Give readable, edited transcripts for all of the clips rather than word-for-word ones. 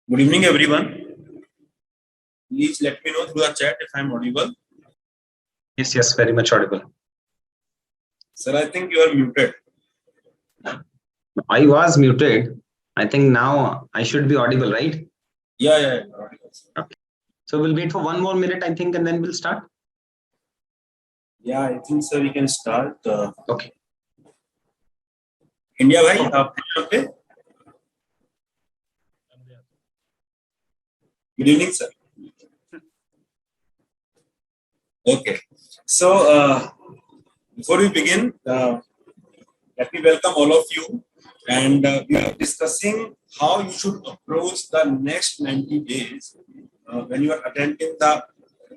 Good evening, everyone. Please let me know through the chat if I'm audible. Yes, very much audible. Sir, I think you are muted. I was muted. I think now I should be audible, right? Yeah, audible. Okay. So we'll wait for 1 more minute, I think, and then we'll start. Yeah, I think sir we can start. Okay. India भाई आप हैं यहाँ पे? Good evening, sir. Okay. So before we begin, let me welcome all of you, and we are discussing how you should approach the next 90 days when you are attending the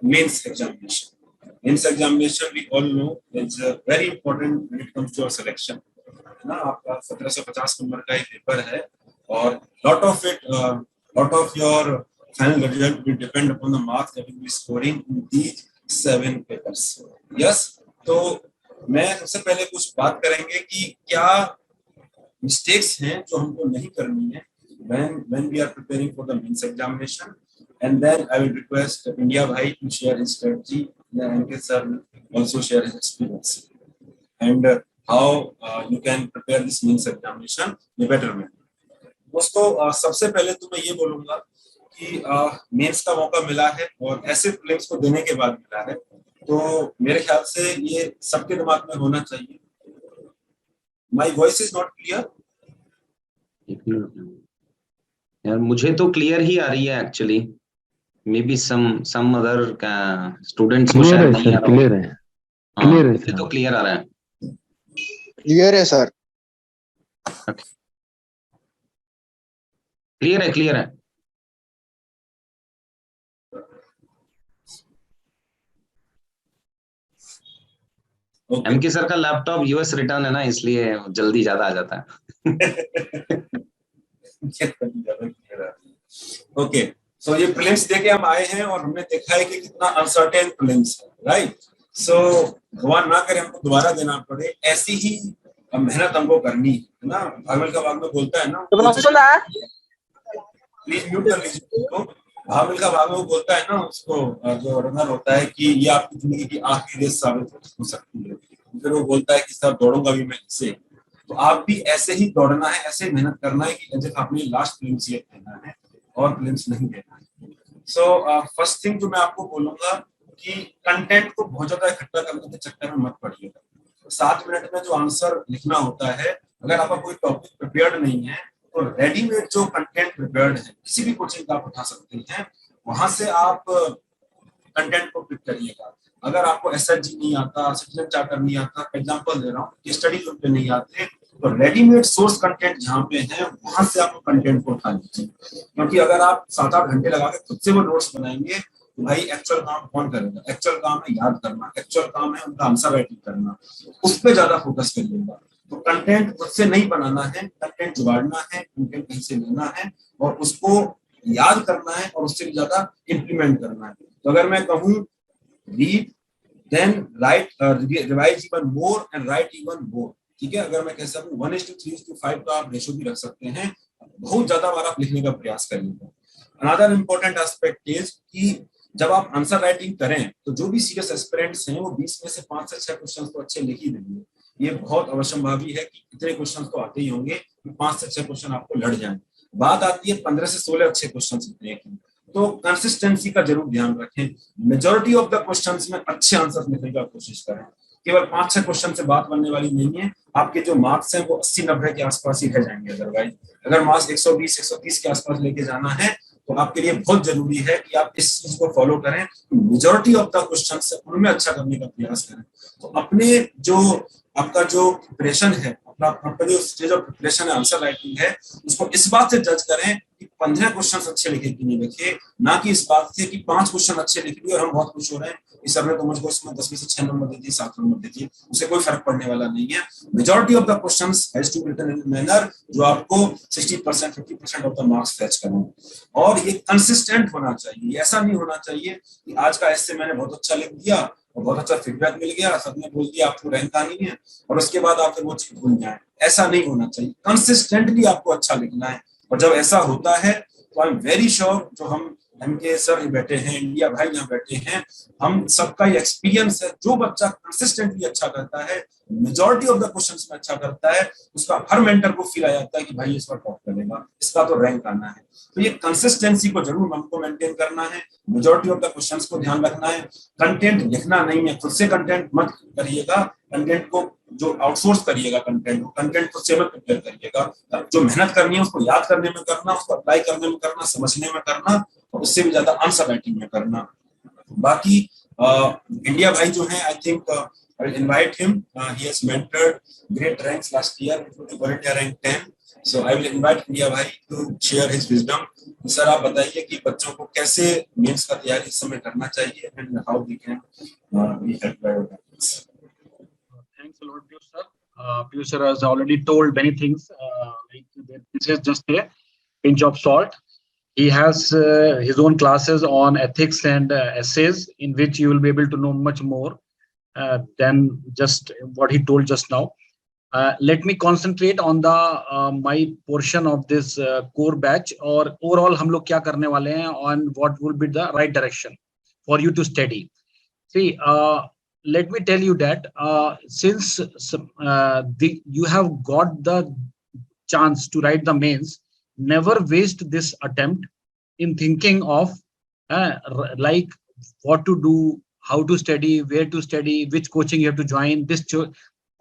mains examination. Mains examination, we all know, is very important when it comes to our selection. ना आपका 1750 number का एक paper है और lot of your final result will depend upon the marks that you will be scoring in these 7 papers. Yes, तो मैं सबसे पहले कुछ बात करेंगे कि क्या मिस्टेक्स हैं जो हमको नहीं करनी है when we are preparing for the mains examination, and then I will request India bhai to share his strategy, then Ankit sir will also share his experience and how you can prepare this mains examination in a better manner. दोस्तों सबसे पहले तो मैं ये बोलूंगा कि mains का मौका मिला है और ऐसे प्रीलिम्स को देने के बाद मिला है, तो मेरे ख्याल से ये सबके दिमाग में होना चाहिए. My voice is not clear? यार मुझे तो क्लियर ही आ रही है actually. Maybe some other students को शायद नहीं आ रहा. क्लियर है. क्लियर है. मुझे तो क्लियर आ रहा है. क्लियर है सर. क्लियर है. एमके सर का लैपटॉप यूएस रिटर्न है ना, इसलिए जल्दी ज्यादा आ जाता है. ओके, सो ये प्रीलिम्स देके हम आए हैं और हमने देखा है कि कितना अनसर्टेन प्रीलिम्स है, राइट? सो भगवान ना करे हमको दोबारा देना पड़े, ऐसी ही मेहनत हमको करनी है ना. भागवल का भाग में बोलता है ना, प्लीज म्यूट कर लीजिए. भागवल का भाग में बोलता है ना, उसको जो रनर होता है कि ये आपकी जिंदगी की आखिरी रेस साबित हो सकती है. फिर वो बोलता है कि साहब दौड़ूंगा भी मैं इससे. तो आप भी ऐसे ही दौड़ना है, ऐसे मेहनत करना है कि जैसे आपने लास्ट प्रीलिम्स ये देना है और प्रीलिम्स नहीं देना है. सो फर्स्ट थिंग जो मैं आपको बोलूंगा कि कंटेंट को बहुत ज्यादा इकट्ठा करने के चक्कर में मत पड़िएगा. 7 मिनट में जो आंसर लिखना होता है, अगर आपका कोई टॉपिक प्रिपेयर्ड नहीं है तो रेडीमेड जो कंटेंट प्रिपेयर्ड है किसी भी कोचिंग का आप उठा सकते हैं, वहां से आप कंटेंट को पिक करिएगा. अगर आपको एसएचजी नहीं आता, सिटीजन चार्टर नहीं आता, एग्जांपल दे रहा हूँ, स्टडी ग्रुप पे नहीं आते, तो रेडीमेड सोर्स कंटेंट जहाँ पे है वहां से आप कंटेंट को उठा लीजिए. क्योंकि अगर आप 7-8 घंटे लगा के खुद से वो नोट्स बनाएंगे तो भाई एक्चुअल काम कौन करेगा? एक्चुअल काम है याद करना, एक्चुअल काम है उनका आंसर राइटिंग करना, उस पर ज्यादा फोकस करिएगा. तो कंटेंट खुद से नहीं बनाना है, कंटेंट जुगाड़ना है, कंटेंट कहीं से लेना है और उसको याद करना है और उससे भी ज्यादा इम्प्लीमेंट करना है. तो अगर मैं कहूँ read then write, revise even more and write even more, ठीक है? अगर मैं कह सकूं 1:3:5 का आप रेशो भी रख सकते हैं. बहुत ज्यादा बार आप लिखने का प्रयास करिएगा. अनदर इंपॉर्टेंट एस्पेक्ट इज कि जब आप आंसर राइटिंग करें तो जो भी सीरियस एस्पिरेंट्स हैं वो 20 में से 5 से 6 क्वेश्चन तो अच्छे लिख ही देंगे. ये बहुत अवश्यंभावी है कि इतने क्वेश्चन तो आते ही होंगे कि 5 से 6 क्वेश्चन आपको लड़ जाएं. बात आती है 15 से 16 अच्छे क्वेश्चन लिखने की, तो कंसिस्टेंसी का जरूर ध्यान रखें. मेजॉरिटी ऑफ द क्वेश्चंस में अच्छे आंसर लिखने का कोशिश करें. केवल 5-6 क्वेश्चन से बात बनने वाली नहीं है. आपके जो मार्क्स हैं वो 80-90 के आसपास ही रह जाएंगे. अदरवाइज अगर मार्क्स 120-130 के आसपास लेके जाना है तो आपके लिए बहुत जरूरी है कि आप इस चीज को फॉलो करें. मेजॉरिटी ऑफ द क्वेश्चंस उनमें अच्छा करने का प्रयास करें. तो अपने जो आपका जो प्रिपरेशन है, अपना जो स्टेज ऑफ प्रिपरेशन है, आंसर राइटिंग है, उसको इस बात से जज करें कि 15 क्वेश्चन अच्छे लिखे कि नहीं लिखे, ना कि इस बात से कि 5 क्वेश्चन अच्छे लिख लिए और हम बहुत खुश हो रहे हैं कि सर ने तो मुझको इसमें 10 में से 6 नंबर दे दिए, 7 नंबर दे दिए. उससे कोई फर्क पड़ने वाला नहीं है. Majority of the questions has to be written in manner जो आपको 60% 50% ऑफ द मार्क्स फैच करें. और ये कंसिस्टेंट होना चाहिए. ऐसा नहीं होना चाहिए कि आज का ऐसे मैंने बहुत अच्छा लिख दिया और बहुत अच्छा फीडबैक मिल गया, सबने बोल दिया आपको रैंक आनी है और उसके बाद आप फिर वो चीज भूल जाए. ऐसा नहीं होना चाहिए. कंसिस्टेंटली आपको अच्छा लिखना है और जब ऐसा होता है तो आई एम वेरी श्योर जो हम एमके सर बैठे हैं, इंडिया भाई यहाँ बैठे हैं, हम सबका ये एक्सपीरियंस है, जो बच्चा कंसिस्टेंटली अच्छा करता है, मेजॉरिटी ऑफ द क्वेश्चंस में अच्छा करता है, उसका हर मेंटर को फील आ जाता है कि भाई इस बार टॉप करेगा, इसका तो रैंक आना है। तो ये कंसिस्टेंसी को जरूर हमको मेंटेन करना है, मेजॉरिटी ऑफ द क्वेश्चंस को ध्यान रखना है, कंटेंट लिखना नहीं है, खुद से कंटेंट मत करिएगा, कंटेंट को जो आउटसोर्स करिएगा, कंटेंट खुद से मत प्रिपेयर करिएगा, जो मेहनत करनी है उसको याद करने में करना, उसको अप्लाई करने में करना, समझने में करना, और उससे भी ज्यादा आंसर राइटिंग में करना। बाकी इंडिया भाई जो है, I think I will invite him. He has mentored great ranks last year, including All India rank 10. So I will invite India bhai to share his wisdom. Sir आप बताइए कि बच्चों को कैसे मेंस का तैयारी इस समय करना चाहिए and how we can be helped by our parents. Thanks a lot, Piyush sir. Piyush sir has already told many things. This is just a pinch of salt. He has his own classes on ethics and essays, in which you will be able to know much more than just what he told just now. Let me concentrate on the my portion of this core batch, or overall हम लोग क्या करने वाले हैं, on what will be the right direction for you to study. See, let me tell you that since you have got the chance to write the mains, never waste this attempt in thinking of like what to do, how to study, where to study, which coaching you have to join. This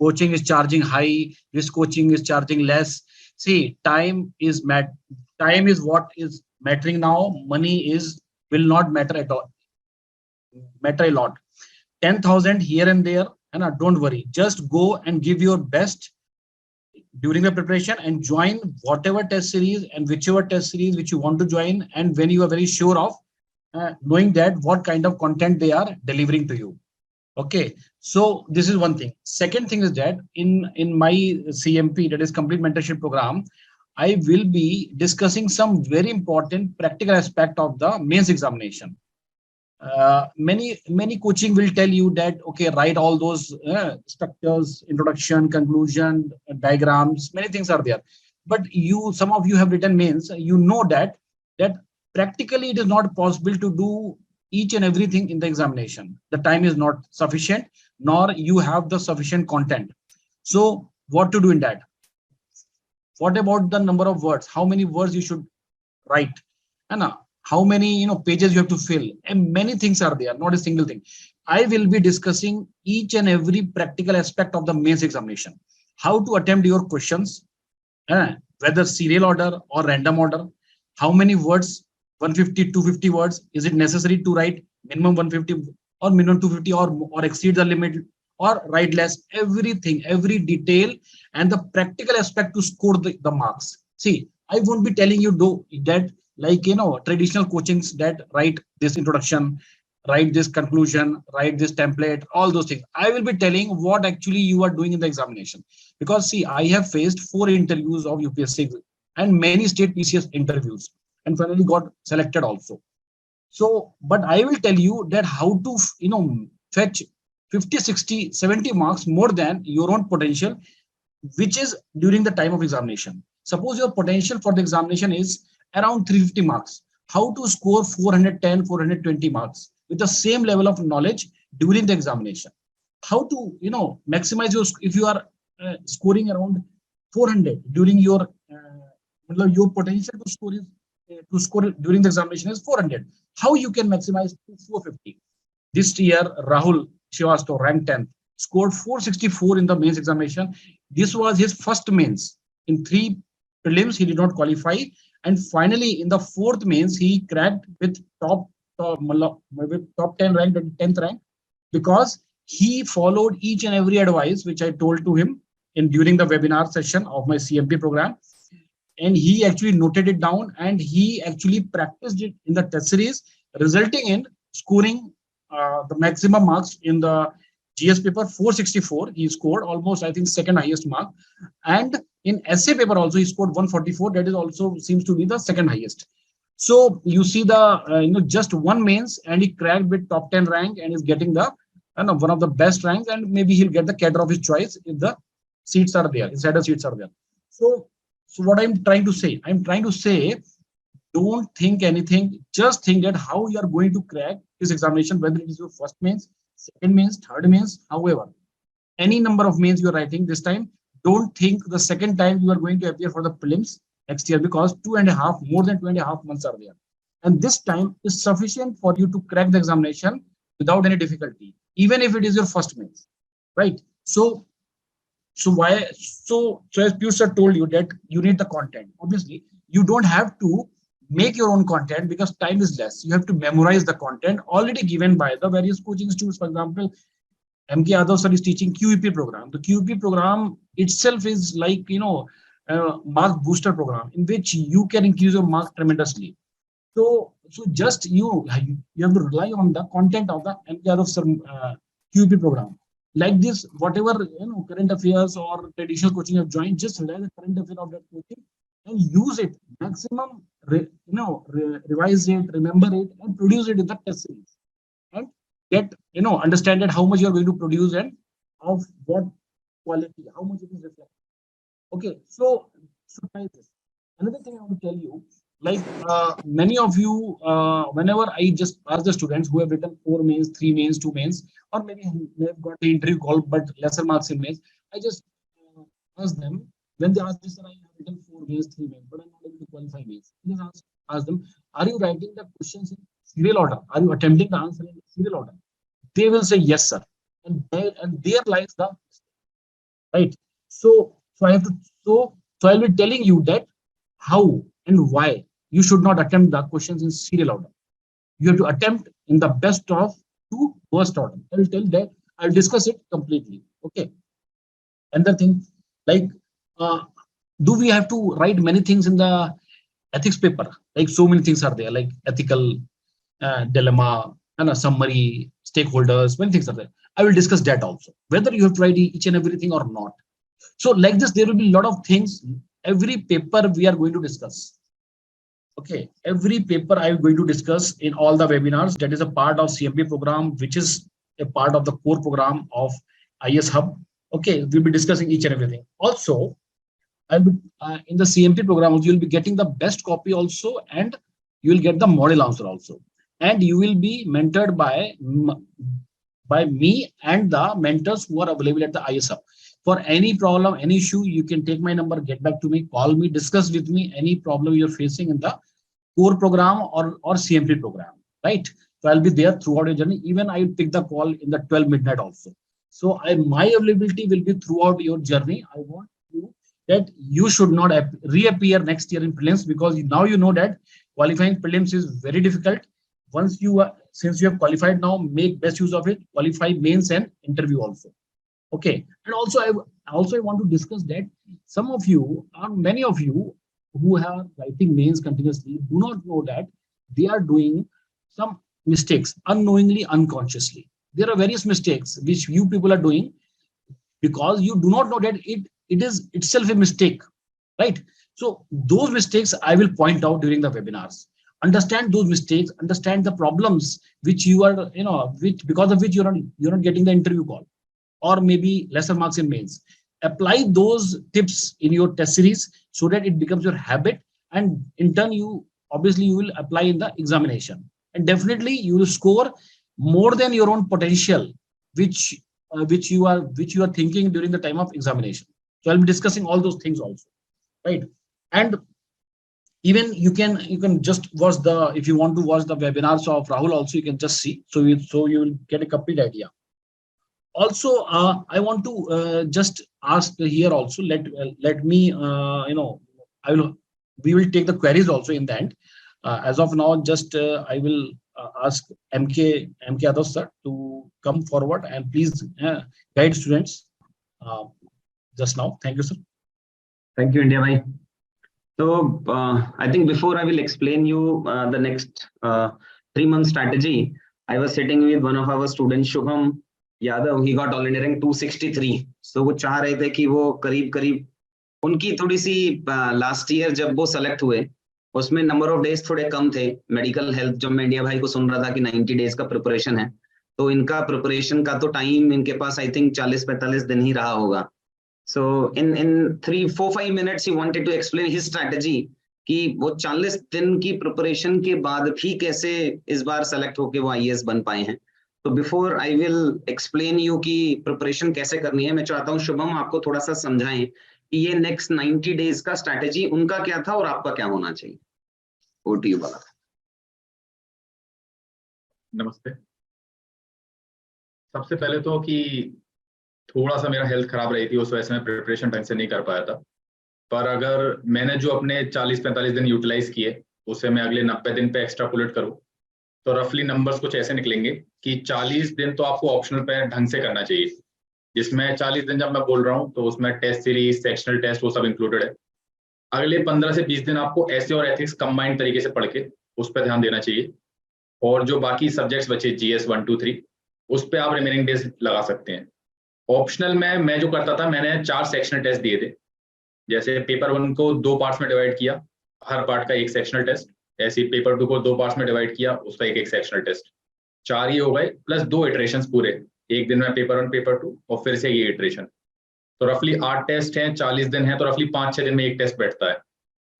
coaching is charging high, this coaching is charging less. See, time is what is mattering now. Money will not matter at all, matter a lot. 10,000 here and there, and don't worry, just go and give your best during the preparation and join whatever test series and whichever test series which you want to join, and when you are very sure of knowing that what kind of content they are delivering to you. Okay, so this is one thing. Second thing is that in my CMP, that is complete mentorship program, I will be discussing some very important practical aspect of the mains examination. Many coaching will tell you that okay, write all those structures, introduction, conclusion, diagrams, many things are there, but some of you have written mains, you know that practically it is not possible to do each and everything in the examination. The time is not sufficient, nor you have the sufficient content. So what to do in that? What about the number of words? How many words you should write, and how many pages you have to fill, and many things are there, not a single thing. I will be discussing each and every practical aspect of the mains examination. How to attempt your questions, whether serial order or random order, how many words, 150, 250 words, is it necessary to write minimum 150 or minimum 250, or exceed the limit, or write less, everything, every detail, and the practical aspect to score the marks. See, I won't be telling you do that like traditional coachings that write this introduction, write this conclusion, write this template, all those things. I will be telling what actually you are doing in the examination, because see, I have faced 4 interviews of UPSC and many state PCS interviews, and finally got selected also. So, but I will tell you that how to fetch 50, 60, 70 marks more than your own potential, which is during the time of examination. Suppose your potential for the examination is around 350 marks. How to score 410, 420 marks with the same level of knowledge during the examination? How to maximize your, if you are scoring around 400 during your potential to score during the examination is 400. How you can maximize to 450? This year, Rahul Srivastav, ranked 10th, scored 464 in the mains examination. This was his first mains. In 3 prelims, he did not qualify. And finally, in the 4th mains, he cracked with top 10 rank, 10th rank, because he followed each and every advice which I told to him during the webinar session of my CMP program. And he actually noted it down, and he actually practiced it in the test series, resulting in scoring the maximum marks in the GS paper, 464. He scored almost, I think, second highest mark. And in essay paper also, he scored 144. That is also seems to be the second highest. So you see the, just one mains, and he cracked with top 10 rank and is getting the one of the best ranks, and maybe he'll get the cadre of his choice if the seats are there, insider seats are there. So what I'm trying to say, don't think anything. Just think that how you are going to crack this examination, whether it is your first mains, second mains, third mains, however, any number of mains you are writing this time. Don't think the second time you are going to appear for the prelims next year, because more than 2.5 months are there. And this time is sufficient for you to crack the examination without any difficulty, even if it is your first mains, right? So as Piyush sir told you that you need the content. Obviously, you don't have to make your own content because time is less. You have to memorize the content already given by the various coaching institutes. For example, MK Yadav sir is teaching QEP program. The QEP program itself is like, mark booster program in which you can increase your mark tremendously. So just you have to rely on the content of the MK Yadav sir QEP program. Like this, whatever current affairs or traditional coaching you have joined, just rely on the current affair of that coaching and use it maximum. Revise it, remember it, and produce it in the test series. And get understand that how much you are going to produce and of what quality, how much it is reflected. Okay, so try this. Another thing I want to tell you, like many of you, whenever I just ask the students who have written 4 mains, 3 mains, 2 mains, or maybe they have got the interview call but lesser marks in mains, I just ask them, when they ask this, sir, I have written 4 mains, 3 mains, but I'm not able to qualify mains. Just ask them, are you writing the questions in serial order? Are you attempting the answer in serial order? They will say yes, sir, and there lies the right. So I'll be telling you that how and why you should not attempt the questions in serial order. You have to attempt in the best of 2 worst order. I will tell that. I'll discuss it completely. Okay. Another thing, like, do we have to write many things in the ethics paper? Like, so many things are there, like ethical dilemma and a summary, stakeholders, many things are there. I will discuss that also, whether you have to write each and everything or not. So like this, there will be a lot of things. Every paper we are going to discuss. Okay, every paper I am going to discuss in all the webinars. That is a part of CMP program, which is a part of the core program of IS Hub. Okay, we'll be discussing each and everything. Also, I'll be in the CMP program, you'll be getting the best copy also, and you will get the model answer also. And you will be mentored by me and the mentors who are available at the IS Hub. For any problem, any issue, you can take my number, get back to me, call me, discuss with me any problem you're facing in the core program or CMP program, right? So I'll be there throughout your journey. Even I will pick the call in the 12 midnight also. So my availability will be throughout your journey. I want you that you should not reappear next year in prelims, because now you know that qualifying prelims is very difficult. Once since you have qualified now, make best use of it. Qualify mains and interview also. Okay, and also I want to discuss that some of you, or many of you who are writing mains continuously, do not know that they are doing some mistakes unknowingly, unconsciously. There are various mistakes which you people are doing because you do not know that it is itself a mistake, right? So those mistakes I will point out during the webinars. Understand those mistakes, understand the problems which you are, which because of which you're not getting the interview call, or maybe lesser marks in mains. Apply those tips in your test series so that it becomes your habit, and in turn you will apply in the examination, and definitely you will score more than your own potential, which you are thinking during the time of examination. So I'll be discussing all those things also, right? And even you can just watch if you want to watch the webinars of Rahul also, you can just see, so you will get a complete idea. Also, I want to just ask here also, let me, we will take the queries also in the end. As of now, just I will ask MK Yadav sir to come forward and please guide students just now. Thank you, sir. Thank you, India bhai. So I think before I will explain you the next 3-month strategy, I was sitting with one of our students, Shubham Yadav. He got all India rank 263. So वो चाह रहे थे कि वो करीब उनकी थोड़ी सी last year जब वो सेलेक्ट हुए उसमें नंबर ऑफ डेज थोड़े कम थे. मेडिकल हेल्थ जब मैं इंडिया भाई को सुन रहा था कि 90 डेज का प्रिपरेशन है, तो इनका प्रिपरेशन का तो टाइम इनके पास आई थिंक 40-45 दिन ही रहा होगा. So in 3-4-5 minutes he wanted to explain his strategy कि वो 40 दिन की प्रिपरेशन के बाद भी कैसे इस बार सेलेक्ट होके वो आईएएस बन पाए हैं। तो before I will explain you कि प्रिपरेशन कैसे करनी है, मैं चाहता हूँ शुभम आपको थोड़ा सा समझाएं कि ये नेक्स्ट 90 डेज का स्ट्रैटेजी उनका क्या था और आपका क्या होना चाहिए। ओवर टू यू बाला। नमस्ते। सबसे पहले तो कि थोड़ा सा मेरा हेल्थ खराब रही थी, उस वजह से मैं प्रिपरेशन ढंग से नहीं कर पाया था। पर अगर मैंने जो अपने 40-45 दिन यूटिलाइज किए उसे मैं अगले 90 दिन पे एक्स्ट्रापोलेट करूं तो रफली नंबर्स कुछ ऐसे निकलेंगे कि 40 दिन तो आपको ऑप्शनल पे ढंग से करना चाहिए, जिसमें 40 दिन जब मैं बोल रहा हूँ तो उसमें टेस्ट सीरीज, सेक्शनल टेस्ट, वो सब इंक्लूडेड है। अगले 15 से 20 दिन आपको ऐसे और एथिक्स कंबाइंड तरीके से पढ़ के उस पर ध्यान देना चाहिए, और जो बाकी सब्जेक्ट्स बचे जीएस 1, 2, 3 उस पर आप रिमेनिंग डेज लगा सकते हैं। ऑप्शनल में मैं जो करता था, मैंने 4 सेक्शनल टेस्ट दिए थे। जैसे पेपर 1 को 2 पार्ट्स में डिवाइड किया, हर पार्ट का एक सेक्शनल टेस्ट। ऐसे ही पेपर 2 को 2 पार्ट्स में डिवाइड किया, उसका एक सेक्शनल टेस्ट। 4 ही हो गए, प्लस 2 इटरेशंस पूरे एक दिन में, पेपर 1, पेपर 2 और फिर से ये इटरेशन। तो रफली 8 टेस्ट हैं, 40 दिन है, तो रफली 5-6 दिन में एक टेस्ट बैठता है।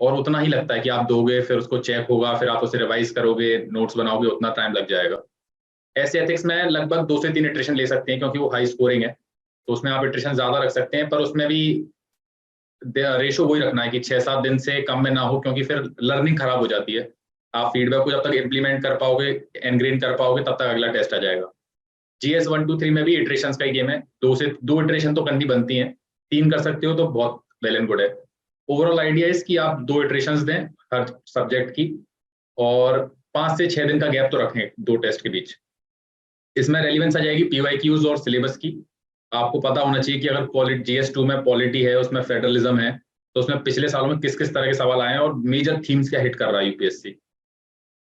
और उतना ही लगता है कि आप दोगे, फिर उसको चेक होगा, फिर आप उसे रिवाइज करोगे, नोट्स बनाओगे, उतना टाइम लग जाएगा। ऐसे एथिक्स में लगभग 2 से 3 इटरेशन ले सकते हैं, क्योंकि वो हाई स्कोरिंग है तो उसमें आप इटरेशन ज्यादा रख सकते हैं, पर उसमें भी रेशो वही रखना है कि 6-7 दिन से कम में ना हो, क्योंकि फिर लर्निंग खराब हो जाती है। आप फीडबैक को जब तक इम्प्लीमेंट कर पाओगे, एनग्रेन कर पाओगे, तब तक अगला टेस्ट आ जाएगा। जीएस 1, 2, 3 में भी इटरेशंस का ही गेम है, 2 इटरेशन तो करनी बनती हैं, 3 कर सकते हो तो बहुत वेल एंड गुड है। ओवरऑल आइडिया इस कि आप 2 इटरेशंस दें हर सब्जेक्ट की, और 5 से 6 दिन का गैप तो रखें 2 टेस्ट के बीच। इसमें रेलिवेंस आ जाएगी पीवाईक्यूज और सिलेबस की। आपको पता होना चाहिए कि अगर जीएस 2 में पॉलिटी है, उसमें फेडरलिज्म है, तो उसमें पिछले सालों में किस किस तरह के सवाल आए हैं और मेजर थीम्स क्या हिट कर रहा है यूपीएससी।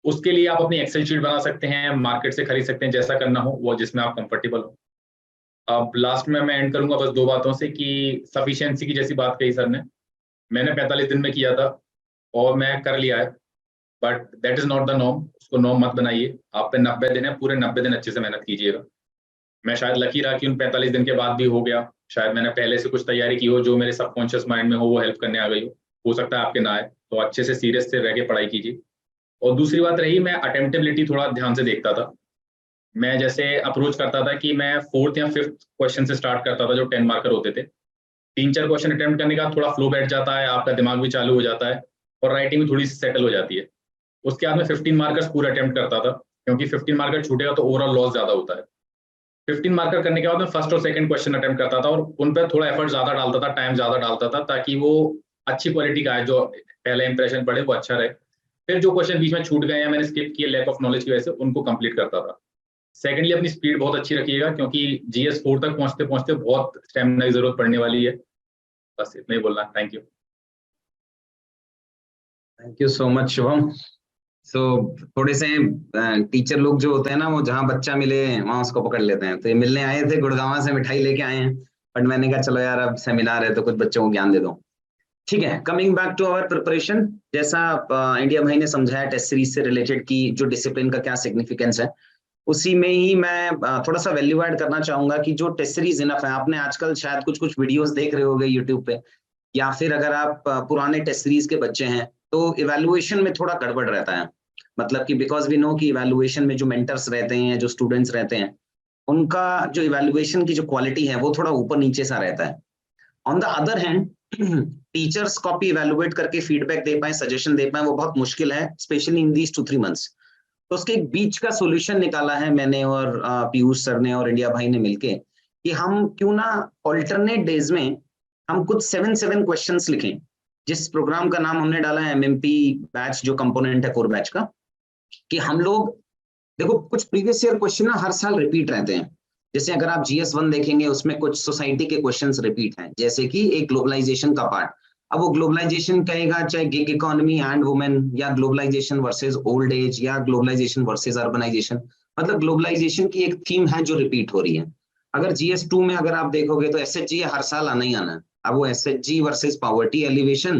उसके लिए आप अपनी एक्सेल शीट बना सकते हैं, मार्केट से खरीद सकते हैं, जैसा करना हो वो जिसमें आप कंफर्टेबल हो। अब लास्ट में मैं एंड करूंगा बस 2 बातों से कि सफिशिएंसी की जैसी बात कही सर ने, मैंने 45 दिन में किया था और मैं कर लिया है, but that is not the norm. उसको नॉर्म मत बनाइए। आप पे 90 दिन है, पूरे 90 दिन अच्छे से मेहनत कीजिएगा। मैं शायद लकी रहा कि उन 45 दिन के बाद भी हो गया। शायद मैंने पहले से कुछ तैयारी की हो जो मेरे सबकॉन्शियस माइंड में हो, वो हेल्प करने आ गई हो सकता है आपके ना आए। तो अच्छे से सीरियस से रह के पढ़ाई कीजिए। और दूसरी बात रही, मैं अटेम्प्टेबिलिटी थोड़ा ध्यान से देखता था। मैं जैसे अप्रोच करता था कि मैं 4th या 5th क्वेश्चन से स्टार्ट करता था, जो 10 मार्कर होते थे। 3-4 क्वेश्चन अटेम्प्ट करने का थोड़ा फ्लो बैठ जाता है, आपका दिमाग भी चालू हो जाता है और राइटिंग भी थोड़ी सी सेटल हो जाती है। उसके बाद में 15 मार्कर्स पूरा अटेम्प्ट करता था, क्योंकि 15 मार्कर छूटेगा तो ओवरऑल लॉस ज्यादा होता है। 15 मार्कर करने के बाद मैं फर्स्ट और सेकंड क्वेश्चन अटेम्प्ट करता था और उन पर थोड़ा एफर्ट ज्यादा डालता था, टाइम ज्यादा डालता था, ताकि वो अच्छी क्वालिटी का है, जो पहला इंप्रेशन पड़े वो अच्छा रहे। फिर जो क्वेश्चन बीच में छूट गए या मैंने स्किप किए लैक ऑफ नॉलेज की वजह से, उनको कंप्लीट करता था। सेकेंडली, अपनी स्पीड बहुत अच्छी रखिएगा, क्योंकि जीएस 4 तक पहुंचते पहुंचते बहुत स्टेमिना की जरूरत पड़ने वाली है। बस इतना ही बोलना। Thank you. Thank you so much Shubham. So थोड़े से टीचर लोग जो होते हैं ना, वो जहाँ बच्चा मिले वहां उसको पकड़ लेते हैं। तो ये मिलने आए थे, गुड़गांव से मिठाई लेके आए हैं, बट मैंने कहा चलो यार अब सेमिनार है तो कुछ बच्चों को ज्ञान दे दो। ठीक है, coming back to our preparation, जैसा इंडिया भाई ने समझाया टेस्ट सीरीज से रिलेटेड की जो डिसिप्लिन का क्या सिग्निफिकेंस है, उसी में ही मैं थोड़ा सा वैल्यू ऐड करना चाहूंगा कि जो टेस्ट सीरीज इनफ है। आपने आजकल शायद कुछ कुछ वीडियोस देख रहे होंगे यूट्यूब पे, या फिर अगर आप पुराने टेस्ट सीरीज के बच्चे हैं तो इवैल्यूएशन में थोड़ा गड़बड़ रहता है। मतलब कि बिकॉज वी नो कि इवैल्यूएशन में जो मेंटर्स रहते हैं, जो स्टूडेंट्स रहते हैं, उनका जो इवैल्यूएशन की जो क्वालिटी है वो थोड़ा ऊपर नीचे सा रहता है। On the other hand, teachers copy evaluate करके फीडबैक दे पाए, सजेशन दे पाए, वो बहुत मुश्किल है, स्पेशली इन दीज 2-3 मंथ्स। तो उसके एक बीच का सॉल्यूशन निकाला है मैंने और पीयूष सर ने और इंडिया भाई ने मिलके, कि हम क्यों ना ऑल्टरनेट डेज में हम कुछ 7 क्वेश्चंस लिखें। जिस प्रोग्राम का नाम हमने डाला है एमएमपी बैच, जो कंपोनेंट है कोर बैच का, कि हम लोग देखो कुछ प्रीवियस ईयर क्वेश्चन ना हर साल रिपीट रहते हैं। जैसे अगर आप जीएस 1 देखेंगे, उसमें कुछ सोसाइटी के क्वेश्चंस रिपीट हैं, जैसे कि एक ग्लोबलाइजेशन का पार्ट। अब वो ग्लोबलाइजेशन कहेगा चाहे गिग इकोनॉमी एंड वुमेन, या ग्लोबलाइजेशन वर्सेस ओल्ड एज, या ग्लोबलाइजेशन वर्सेस अर्बनाइजेशन, मतलब ग्लोबलाइजेशन की एक थीम है जो रिपीट हो रही है। अगर जीएस 2 में अगर आप देखोगे तो एसएचजी हर साल आना ही आना है। अब वो SHG versus poverty alleviation,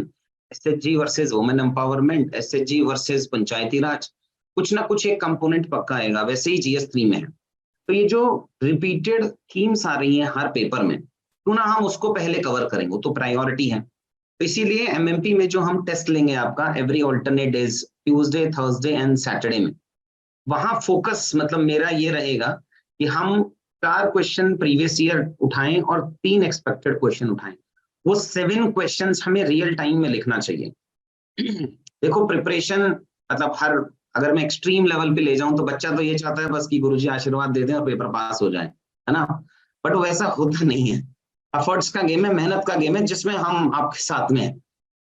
SHG versus women empowerment, SHG versus panchayati raj, कुछ ना कुछ एक कंपोनेंट पक्का आएगा। वैसे ही जीएस 3 में है। तो ये जो रिपीटेड थीम्स आ रही हैं हर पेपर में, क्यों ना हम उसको पहले कवर करें, वो तो प्रायोरिटी है। तो इसीलिए एमएमपी में जो हम टेस्ट लेंगे आपका every alternate days, Tuesday, Thursday and Saturday में, वहां फोकस मतलब मेरा ये रहेगा कि हम 4 क्वेश्चन प्रीवियस ईयर उठाएं और 3 एक्सपेक्टेड क्वेश्चन उठाएं। वो 7 क्वेश्चंस हमें रियल टाइम में लिखना चाहिए। देखो प्रिपरेशन मतलब हर, अगर मैं एक्सट्रीम लेवल पे ले जाऊं तो बच्चा तो ये चाहता है बस कि गुरुजी आशीर्वाद दे दें और पेपर पास हो जाए, है ना, बट वैसा होता नहीं है। एफर्ट्स का गेम है, मेहनत का गेम है, जिसमें हम आपके साथ में हैं।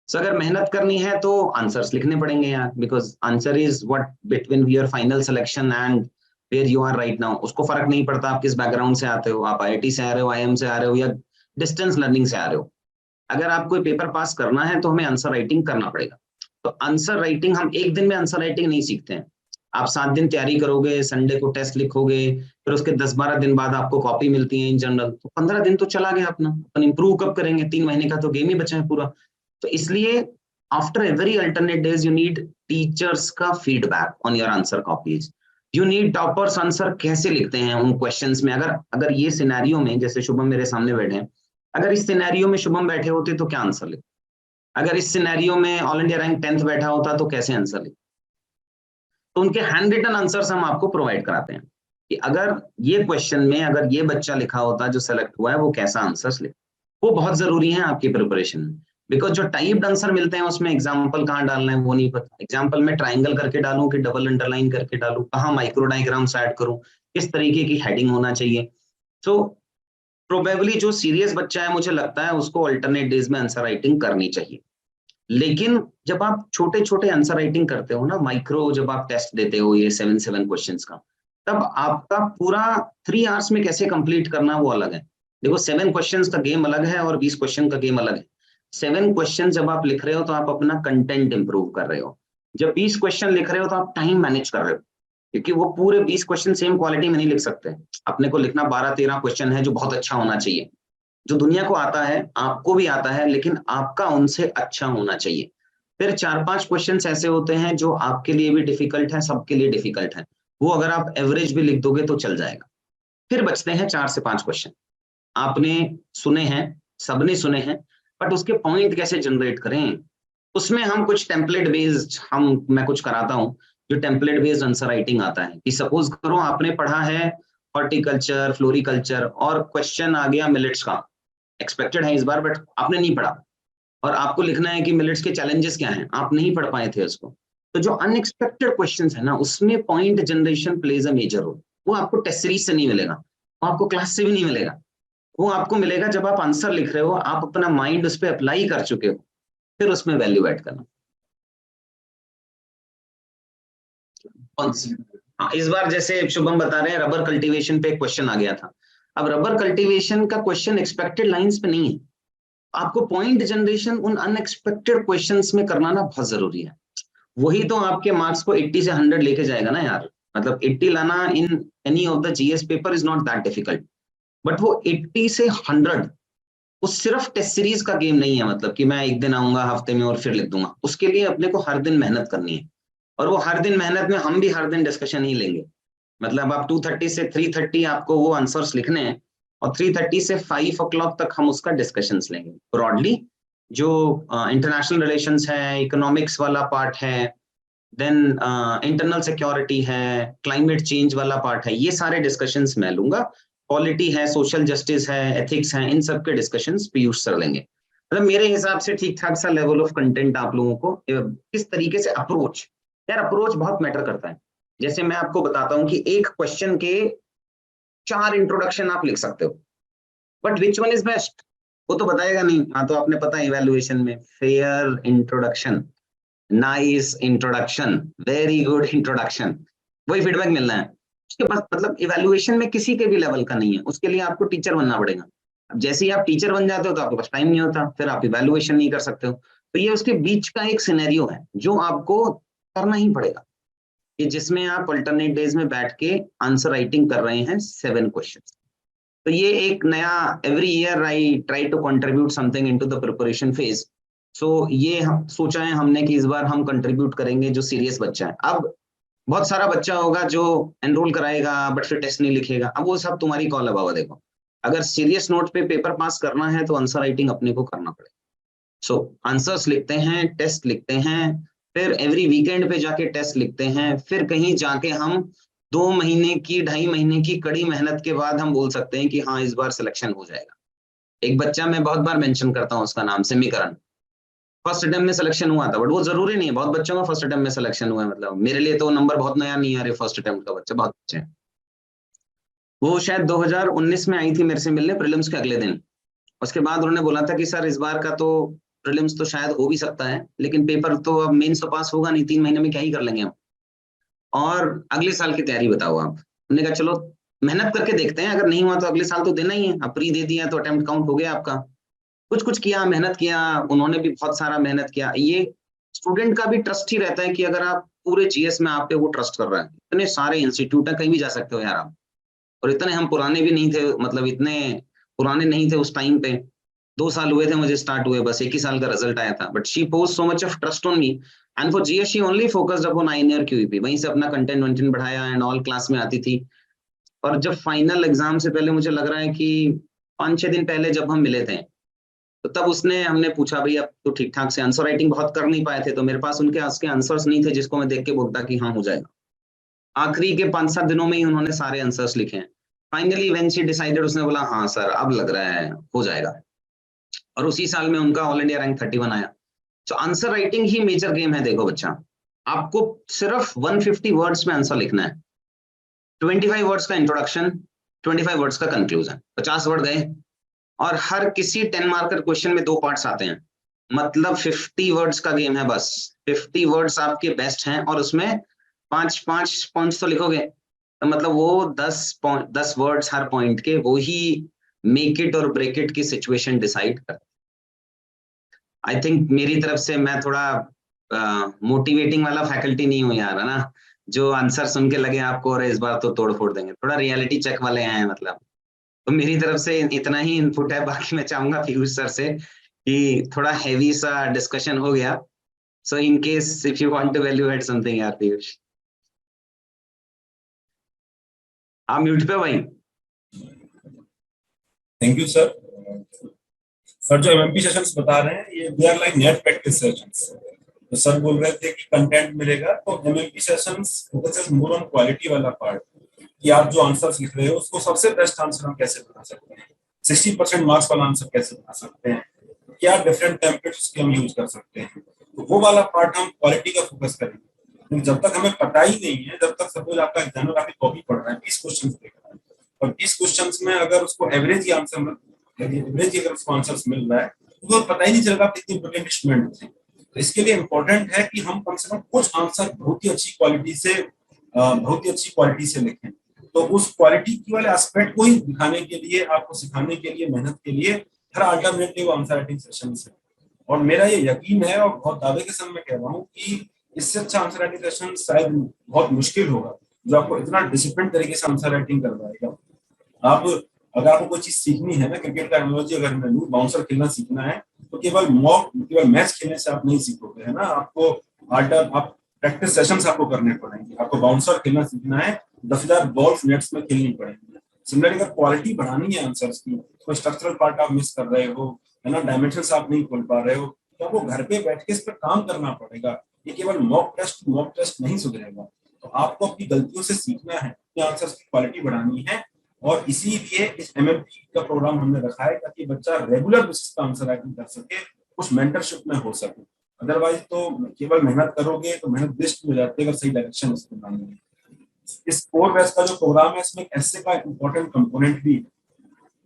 सो अगर मेहनत करनी है तो आंसर्स लिखने पड़ेंगे यार, because answer is what between your final selection and where you are right now. उसको फर्क नहीं पड़ता आप किस बैकग्राउंड से आते हो, आप आईआईटी से आ रहे हो, आईएम से आ रहे हो या डिस्टेंस लर्निंग से आ रहे हो। अगर आपको पेपर पास करना है तो हमें आंसर राइटिंग करना पड़ेगा। तो आंसर राइटिंग हम एक दिन में आंसर राइटिंग नहीं सीखते हैं। आप 7 दिन तैयारी करोगे, संडे को टेस्ट लिखोगे, फिर उसके 10-12 दिन बाद आपको कॉपी मिलती है इन जनरल, तो 15 दिन तो चला गया अपना। अपन इंप्रूव कब करेंगे? 3 महीने का तो गेम ही बचा है पूरा। तो इसलिए after every alternate days you need teachers का feedback on your answer copies. You need toppers answer कैसे लिखते हैं उन क्वेश्चंस में। अगर ये सिनेरियो में, जैसे शुभम मेरे सामने बैठे हैं, अगर इस सिनेरियो में शुभम बैठे होते तो क्या आंसर लिखते? अगर इस सिनेरियो में ऑल इंडिया रैंक 10th बैठा होता तो कैसे आंसर लिखते? तो उनके हैंड रिटन आंसर्स हम आपको प्रोवाइड कराते हैं कि अगर ये क्वेश्चन में अगर ये बच्चा लिखा होता जो सेलेक्ट हुआ है वो कैसा आंसर्स लिखे। वो बहुत जरूरी है आपकी प्रिपरेशन में, बिकॉज जो टाइप्ड आंसर मिलते हैं उसमें एग्जाम्पल कहाँ डालना है वो नहीं पता। एग्जाम्पल में ट्राइंगल करके डालूं कि डबल अंडरलाइन करके डालूं, कहाँ माइक्रो डायग्राम्स ऐड करूं, किस तरीके की हेडिंग होना चाहिए। सो प्रोबेबली जो सीरियस बच्चा है मुझे लगता है उसको अल्टरनेट डेज में आंसर राइटिंग करनी चाहिए। लेकिन जब आप छोटे छोटे आंसर राइटिंग करते हो ना, माइक्रो जब आप टेस्ट देते हो ये 7 क्वेश्चंस का, तब आपका पूरा 3 आवर्स में कैसे कंप्लीट करना वो अलग है। देखो 7 क्वेश्चंस का गेम अलग है और 20 क्वेश्चन का गेम अलग है। 7 क्वेश्चन जब आप लिख रहे हो तो आप अपना कंटेंट इंप्रूव कर रहे हो। जब 20 क्वेश्चन लिख रहे हो तो आप टाइम मैनेज कर रहे हो, क्योंकि वो पूरे 20 क्वेश्चन सेम क्वालिटी में नहीं लिख सकते। अपने को लिखना 12-13 क्वेश्चन है जो बहुत अच्छा होना चाहिए, जो दुनिया को आता है आपको भी आता है, लेकिन आपका उनसे अच्छा होना चाहिए। फिर 4-5 क्वेश्चंस ऐसे होते हैं जो आपके लिए भी डिफिकल्ट है, सबके लिए डिफिकल्ट है, वो अगर आप एवरेज भी लिख दोगे तो चल जाएगा। फिर बचते हैं 4 से 5 क्वेश्चन, आपने सुने हैं, सबने सुने हैं, बट उसके पॉइंट कैसे जनरेट करें। उसमें हम कुछ टेम्पलेट बेस्ड मैं कुछ कराता हूँ, जो टेम्पलेट बेस्ड आंसर राइटिंग आता है कि सपोज करो आपने पढ़ा है हॉर्टिकल्चर, फ्लोरिकल्चर और क्वेश्चन आ गया मिलेट्स का, एक्सपेक्टेड है इस बार बट आपने नहीं पढ़ा, और आपको लिखना है कि मिलेट्स के चैलेंजेस क्या हैं, आप नहीं पढ़ पाए थे उसको। तो जो अनएक्सपेक्टेड क्वेश्चंस है ना, उसमें point generation plays a major role. वो आपको टेस्ट सीरीज से नहीं मिलेगा, वो आपको क्लास से भी नहीं मिलेगा, वो आपको मिलेगा जब आप आंसर लिख रहे हो, आप अपना माइंड उस पर अप्लाई कर चुके हो, फिर उसमें वैल्यू ऐड करना। हाँ, इस बार जैसे शुभम बता रहे हैं रबर कल्टीवेशन पे क्वेश्चन आ गया था। अब रबर कल्टीवेशन का क्वेश्चन एक्सपेक्टेड लाइंस पे नहीं है, आपको पॉइंट जनरेशन उन अनएक्सपेक्टेड क्वेश्चंस में करना ना बहुत जरूरी है। वही तो आपके मार्क्स को 80 से 100 लेके जाएगा ना यार। मतलब 80 लाना in any of the GS paper is not that difficult, but वो 80 से 100 वो सिर्फ टेस्ट सीरीज का गेम नहीं है। मतलब कि मैं एक दिन आऊंगा हफ्ते में और फिर लिख दूंगा, उसके लिए अपने को हर दिन मेहनत करनी है, और वो हर दिन मेहनत में हम भी हर दिन डिस्कशन ही लेंगे। मतलब आप 2:30 से 3:30 आपको वो आंसर्स लिखने हैं, और 3:30 से 5 o'clock तक हम उसका डिस्कशंस लेंगे ब्रॉडली। जो इंटरनेशनल रिलेशंस है, इकोनॉमिक्स वाला पार्ट है, देन इंटरनल सिक्योरिटी है, क्लाइमेट चेंज वाला पार्ट है, ये सारे डिस्कशंस मैं लूंगा। पॉलिटी है, सोशल जस्टिस है, एथिक्स है, इन सब के डिस्कशंस पीयूष सर लेंगे। मतलब मेरे हिसाब से ठीक ठाक सा लेवल ऑफ कंटेंट आप लोगों को किस तरीके से अप्रोच, यार अप्रोच बहुत मैटर करता है। जैसे मैं आपको बताता हूँ कि एक क्वेश्चन के 4 इंट्रोडक्शन आप लिख सकते हो, but which one is best वो तो बताएगा नहीं। हाँ, तो आपने पता है इवैल्यूएशन में fair introduction, nice introduction, very good introduction, वही फीडबैक मिलना है। उसके पास मतलब इवैल्यूएशन में किसी के भी लेवल का नहीं है, उसके लिए आपको टीचर बनना पड़ेगा। अब जैसे ही आप टीचर बन जाते हो तो आपके पास टाइम नहीं होता, फिर आप इवैल्यूएशन नहीं कर सकते हो। तो ये उसके बीच का एक सिनेरियो है जो आपको करना ही पड़ेगा, कि जिसमें आप अल्टरनेट डेज में बैठ के आंसर राइटिंग कर रहे हैं 7 क्वेश्चंस। तो ये एक नया, every year I try to contribute something into the preparation phase. So ये हम सोचा है हमने कि इस बार हम कंट्रीब्यूट करेंगे जो सीरियस बच्चा है। अब बहुत सारा बच्चा होगा जो एनरोल कराएगा बट फिर टेस्ट नहीं लिखेगा, अब वो सब तुम्हारी कॉल है बाबा। देखो, अगर सीरियस नोट पे पेपर पास करना है तो आंसर राइटिंग अपने को करना पड़ेगा। सो आंसर्स लिखते हैं, टेस्ट लिखते हैं, फिर एवरी वीकेंड पे जाके टेस्ट लिखते हैं, फिर कहीं जाके हम 2 महीने की 2.5 महीने की कड़ी मेहनत के बाद हम बोल सकते हैं कि हाँ इस बार सिलेक्शन हो जाएगा। एक बच्चा मैं बहुत बार मेंशन करता हूँ, उसका नाम सिमीकरण, फर्स्ट अटेम्प्ट में सिलेक्शन हुआ था, बट वो जरूरी नहीं है, बहुत बच्चों का फर्स्ट अटेम्प्ट में सिलेक्शन हुआ है, मतलब मेरे लिए तो नंबर बहुत नया नहीं आ रहे फर्स्ट अटेम्प्ट का बच्चा, बहुत बच्चे हैं। वो शायद 2019 में आई थी मेरे से मिलने प्रीलिम्स के अगले दिन। उसके बाद उन्होंने बोला था कि सर इस बार का तो प्रीलिम्स तो शायद हो भी सकता है, लेकिन पेपर तो अब मेंस तो पास होगा नहीं, 3 महीने में क्या ही कर लेंगे हम, और अगले साल की तैयारी बताओ आप। हमने कहा चलो मेहनत करके देखते हैं, अगर नहीं हुआ तो अगले साल तो देना ही है, अब प्री दे दिया तो अटेम्प्ट काउंट हो गया आपका। कुछ कुछ किया, मेहनत किया, उन्होंने भी बहुत सारा मेहनत किया। ये स्टूडेंट का भी ट्रस्ट ही रहता है कि अगर आप पूरे जीएस में आप पे वो ट्रस्ट कर रहा है, इतने सारे इंस्टीट्यूट है, कहीं भी जा सकते हो यार आप, और इतने हम पुराने भी नहीं थे, मतलब इतने पुराने नहीं थे उस टाइम पे, 2 साल हुए थे मुझे स्टार्ट हुए, बस 1 ही साल का रिजल्ट आया था, but she pose so much of trust on me, and for GS she only focused upon INR QEP, वहीं से अपना कंटेंट वंटेंट बढ़ाया एंड ऑल, क्लास में आती थी। और जब फाइनल एग्जाम से पहले मुझे लग रहा है कि 5-6 दिन पहले जब हम मिले थे, तो तब उसने हमने पूछा भाई अब तो ठीक ठाक से आंसर राइटिंग बहुत कर नहीं पाए थे, तो मेरे पास उनके उसके आंसर्स नहीं थे जिसको मैं देख के बोलता कि हाँ हो जाएगा। आखिरी के 5-7 दिनों में ही उन्होंने सारे आंसर्स लिखे हैं। फाइनली व्हेन शी डिसाइडेड, उसने बोला हाँ सर अब लग रहा है हो जाएगा, और उसी साल में उनका ऑल इंडिया रैंक 31 आया। तो आंसर राइटिंग ही मेजर गेम है। देखो बच्चा, आपको सिर्फ 150 वर्ड्स में आंसर लिखना है, 25 वर्ड्स का इंट्रोडक्शन, 25 वर्ड्स का कंक्लूजन, 50 वर्ड गए, और हर किसी 10 मार्कर क्वेश्चन में 2 पार्ट्स आते हैं, मतलब 50 वर्ड्स का गेम है बस। 50 वर्ड्स आपके बेस्ट हैं और उसमें 5-5 पॉइंट्स तो लिखोगे, तो मतलब वो 10 वर्ड्स हर पॉइंट के, वो ही मेक इट और ब्रेक इट की सिचुएशन डिसाइड कर। आई थिंक मेरी तरफ से मैं थोड़ा मोटिवेटिंग वाला फैकल्टी नहीं हूँ यार, है ना, जो आंसर सुन के लगे आपको और इस बार तो तोड़ फोड़ देंगे, थोड़ा रियलिटी चेक वाले हैं मतलब। तो मेरी तरफ से इतना ही इनपुट है, बाकी मैं चाहूंगा पीयूष सर से कि थोड़ा हैवी सा डिस्कशन हो गया, so in case if you want to evaluate something यार पीयूष। आप म्यूट पे हो भाई। Thank you sir. सर जो एमएमपी सेशंस बता रहे हैं ये they are like net practice sessions. तो सर बोल रहे थे कि कंटेंट मिलेगा, तो MMP sessions focuses more on quality वाला पार्ट, कि आप जो आंसर्स लिख रहे हो उसको सबसे बेस्ट आंसर हम कैसे बना सकते हैं, 60% मार्क्स वाला आंसर कैसे बना सकते हैं, क्या डिफरेंट टेम्पलेट्स के हम यूज कर सकते हैं, तो वो वाला पार्ट हम क्वालिटी का फोकस करेंगे। जब तक हमें पता ही नहीं है, जब तक सपोज आपका एग्जामिनर आपकी कॉपी पढ़ रहा है, 20 क्वेश्चन देख रहा है, और 20 क्वेश्चन में अगर उसको एवरेज ही आंसर, एवरेज अगर उसको आंसर्स मिल रहा है, तो पता ही नहीं चलेगा कितनी इंपोर्टेंट स्टूडेंट थे। तो इसके लिए इंपॉर्टेंट है कि हम कम से कम कुछ आंसर बहुत ही अच्छी क्वालिटी से लिखें। तो उस क्वालिटी की वाले एस्पेक्ट को ही दिखाने के लिए, आपको सिखाने के लिए, मेहनत के लिए हर अल्टरनेटिव आंसर राइटिंग सेशन है। और मेरा ये यकीन है और बहुत दावे के साथ मैं कह रहा हूँ कि इससे अच्छा आंसर राइटिंग सेशन शायद बहुत मुश्किल होगा, जो आपको इतना डिसिप्लिन तरीके से आंसर राइटिंग करवाएगा। आप अगर आपको कोई चीज सीखनी है ना, क्रिकेट का एनालॉजी अगर मैं लूं, बाउंसर खेलना सीखना है, तो केवल मैच खेलने से आप नहीं सीखोगे, है ना, आपको आप प्रैक्टिस सेशंस आपको करने पड़ेंगे। आपको बाउंसर खेलना सीखना है, 10,000 बॉल्स नेट्स में खेलनी पड़ेंगी। सिमिलरली अगर क्वालिटी बढ़ानी है आंसर्स की, कोई स्ट्रक्चरल पार्ट आप मिस कर रहे हो, है ना, डायमेंशंस आप नहीं खोल पा रहे हो, तो आपको घर पे बैठ के इस पर काम करना पड़ेगा। ये केवल मॉक टेस्ट नहीं सुधरेगा। तो आपको अपनी गलतियों से सीखना है, अपने आंसर्स की क्वालिटी बढ़ानी है, और इसीलिए इस एमएमपी का प्रोग्राम हमने रखा है ताकि बच्चा रेगुलर बेसिस पर आंसर राइटिंग कर सके, कुछ मेंटरशिप में हो सके। अदरवाइज तो केवल मेहनत करोगे तो मेहनत वेस्ट हो जाती है अगर सही डायरेक्शन उसको ना मिले। इस कोर बेस का जो प्रोग्राम है, इसमें एस्से का इंपॉर्टेंट कंपोनेंट भी है।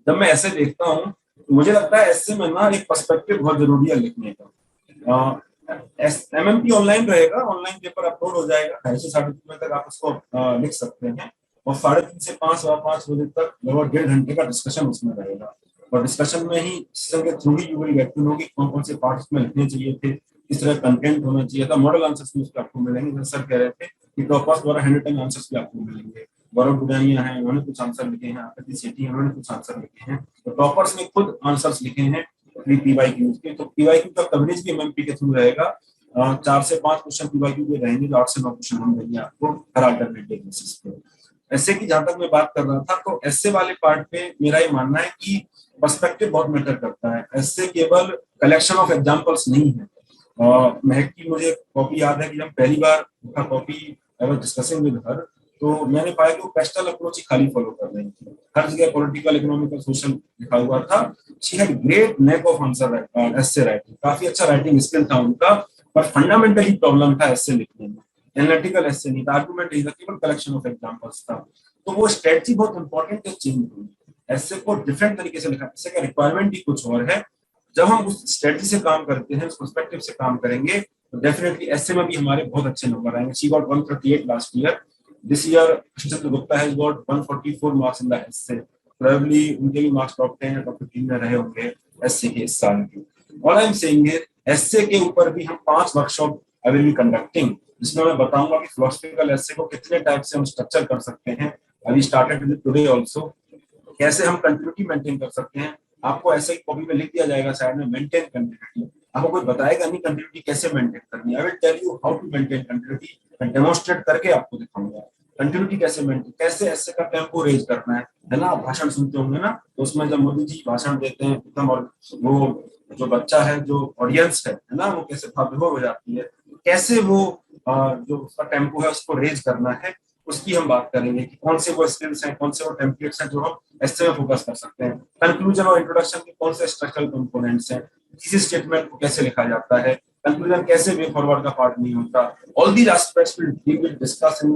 जब मैं ऐसे देखता हूँ तो मुझे लगता है एस्से में ना एक पर्सपेक्टिव बहुत जरूरी है लिखने का। एमएमपी ऑनलाइन रहेगा, ऑनलाइन पेपर अपलोड हो जाएगा, 2:30 से 3:30 बजे तक आप उसको लिख सकते हैं, और 3:30 से 5 बजे तक लगभग 1.5 घंटे का डिस्कशन उसमें रहेगा। और डिस्कशन में ही के थ्रू ही you will get to know कि कौन कौन से पार्ट्स में लिखने चाहिए थे, किस तरह कंटेंट होना चाहिए था। मॉडल आंसर्स भी उसके आपको मिलेंगे। सर कह रहे थे कि टॉपर्स द्वारा हैंड रिटन आंसर्स भी आपको मिलेंगे। गौरव बुडानिया है, उन्होंने कुछ आंसर लिखे हैं, आकृति सेठी उन्होंने कुछ आंसर लिखे हैं, तो टॉपर्स ने खुद आंसर्स लिखे हैं पीवाईक्यू के। तो पीवाईक्यू का कवरेज भी एमएमपी के थ्रू रहेगा। 4 से 5 क्वेश्चन पीवाईक्यू के रहेंगे, जो 8 से 9 क्वेश्चन हम देंगे आपको हर अल्टरनेटिव बेसिस पे। ऐसे की जहां तक मैं बात कर रहा था, तो ऐसे वाले पार्ट पे मेरा ये मानना है कि पर्सपेक्टिव बहुत मैटर करता है। ऐसे केवल कलेक्शन ऑफ एग्जांपल्स नहीं है। महक की मुझे कॉपी याद है कि जब पहली बार उनका copy I was discussing with her, तो मैंने पाया कि वो पेस्टल अप्रोच ही खाली फॉलो कर रही थी। हर जगह पॉलिटिकल, इकोनॉमिकल, सोशल लिखा हुआ था। She had great neck of answer essay writing, काफी अच्छा राइटिंग स्किल था उनका, पर फंडामेंटली प्रॉब्लम था एस्से लिखने में। एनालिटिकल एस्से नहीं था, आर्गुमेंट नहीं था, केवल कलेक्शन ऑफ एग्जांपल्स था। तो वो स्ट्रेटजी बहुत इंपॉर्टेंट है, चेंज हुई। ऐसे को डिफरेंट तरीके से लिखा, ऐसे का रिक्वायरमेंट ही कुछ और है। जब हम उस स्ट्रेटजी से काम करते हैं, उस पर्सपेक्टिव से काम करेंगे, तो डेफिनेटली ऐसे में भी हमारे बहुत अच्छे नंबर आएंगे। She got 138 last year. This year Krishna Gupta has got 144 marks in the essay. Probably उनके भी मार्क्स टॉप 10 या टॉप 15 में रहे होंगे एस्से के इस साल के। और आई एम सेइंग एस्से के ऊपर भी हम 5 workshop I will be conducting, जिसमें मैं बताऊंगा कि फिलोसफिकल एस्से को कितने टाइप से हम स्ट्रक्चर कर सकते हैं। अभी स्टार्टेड विद टुडे आल्सो, कैसे हम कंटिन्यूटी मेंटेन कर सकते हैं। आपको ऐसे ही कॉपी में लिख दिया जाएगा साइड में, मेंटेन कंटिन्यूटी। आपको कोई बताएगा नहीं कंटिन्यूटी कैसे मेंटेन करनी है। I will tell you how to maintain continuity, मैं डेमोंस्ट्रेट करके आपको दिखाऊंगा कंटिन्यूटी कैसे मेंटेन, कैसे ऐसे का टेम्पो रेज करना है ना। आप भाषण सुनते होंगे ना, तो उसमें जब मोदी जी भाषण देते हैं एकदम, और वो जो बच्चा है, जो ऑडियंस है ना, वो कैसे भावविभोर हो जाती है। कैसे वो जो उसका टेम्पो है उसको रेज करना है, उसकी हम बात करेंगे कि कौन से वो स्किल्स हैं, कौन से वो टेम्पलेट्स हैं जो हम ऐसे में फोकस कर सकते हैं। कंक्लूजन और इंट्रोडक्शन के कौन से स्ट्रक्चरल कंपोनेंट्स हैं, किसी स्टेटमेंट को कैसे लिखा जाता है, कंक्लूजन कैसे वे फॉरवर्ड का पार्ट नहीं होता। All these aspects we will discuss in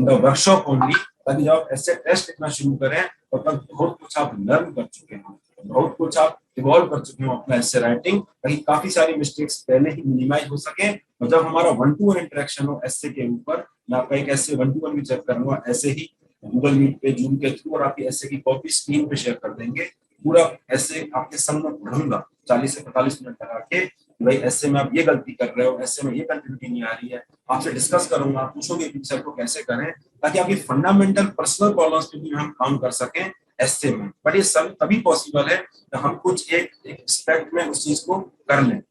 the workshop only, ताकि जब आप ऐसे टेस्ट लिखना शुरू करें तो तब बहुत कुछ आप लर्न कर चुके हैं, बहुत कुछ आप इवॉल्व कर चुके हो अपना ऐसे राइटिंग, ताकि काफी सारी मिस्टेक्स पहले ही मिनिमाइज हो सके। और जब हमारा 1-to-1 इंटरेक्शन हो ऐसे के ऊपर, मैं आपका एक ऐसे 1-to-1 भी चेक करूंगा ऐसे ही गूगल मीट पे, जूम के थ्रू, और आपकी ऐसे की कॉपी स्क्रीन पे शेयर कर देंगे। पूरा ऐसे आपके संग में पढ़ूंगा 40 से 45 मिनट लगा के, भाई ऐसे में आप ये गलती कर रहे हो, ऐसे में ये कंटिन्यूटी नहीं आ रही है। आपसे डिस्कस करूंगा, पूछोगे कि सर को कैसे करें, ताकि आपकी फंडामेंटल पर्सनल प्रॉब्लम्स पे भी हम काम कर सकें ऐसे में। बट ये सब तभी पॉसिबल है कि हम कुछ एक एस्पेक्ट में उस चीज को कर लें,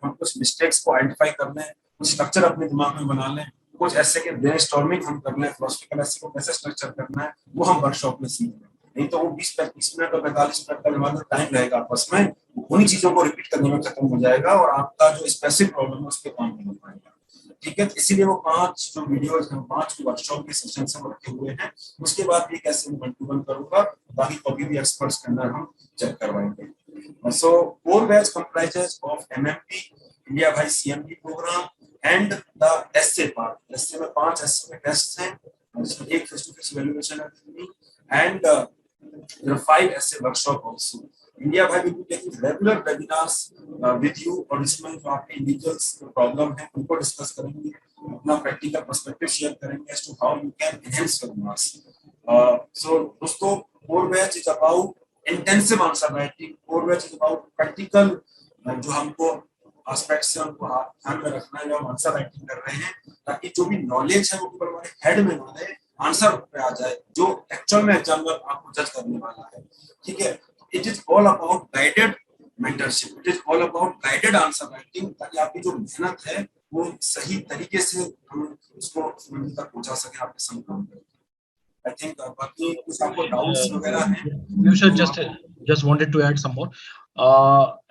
हम कुछ मिस्टेक्स को आइडेंटिफाई कर लें, कुछ स्ट्रक्चर अपने दिमाग में बना लें, कुछ ऐसे के ब्रेनस्टॉर्मिंग हम कर लें, फिलोसफिकल ऐसे को कैसे स्ट्रक्चर करना है वो हम वर्कशॉप में सीख लें। नहीं तो वो 20-25 मिनट और 45 मिनट का हमारा टाइम रहेगा आपस में, उन्हीं चीजों को रिपीट करने में खत्म हो जाएगा, और आपका जो स्पेसिफिक प्रॉब्लम है उस पर काम नहीं हो पाएगा। ठीक है, तो इसीलिए वो 5 जो वीडियोस हैं, 5 वर्कशॉप के सेशन से रखे हुए हैं। उसके बाद भी कैसे 1-to-1 करूंगा, बाकी कॉपी भी एक्सपर्ट्स के अंदर हम चेक करवाएंगे। So core batch comprises of MMP, India by CMP program and the essay part. Essay में 5 essay में tests हैं, जिसमें एक face to face evaluation है, and there are 5 essay workshop also. India by will be taking regular webinars with you, और इसमें जो आपके individuals प्रॉब्लम है उनको डिस्कस करेंगे, अपना प्रैक्टिकल पर्सपेक्टिव शेयर करेंगे as to how you can enhance your marks. So दोस्तों, core batch is about intensive answer writing, core batch is about practical जो हमको एस्पेक्ट्स से उनको ध्यान में रखना है जब हम आंसर राइटिंग कर रहे हैं, ताकि जो भी नॉलेज है वो केवल हमारे हेड में ना रहे, आंसर पे आ जाए जो एक्चुअल में एग्जामिनर आपको जज करने वाला है। ठीक है, it is all about guided mentorship, it is all about guided answer writing, ताकि आपकी जो मेहनत है वो सही तरीके से हम उसको तक पहुंचा सके आपके संग काम करके। I think बाकी कुछ आपको डाउट्स वगैरह हैं? Piyush sir, just wanted to add some more.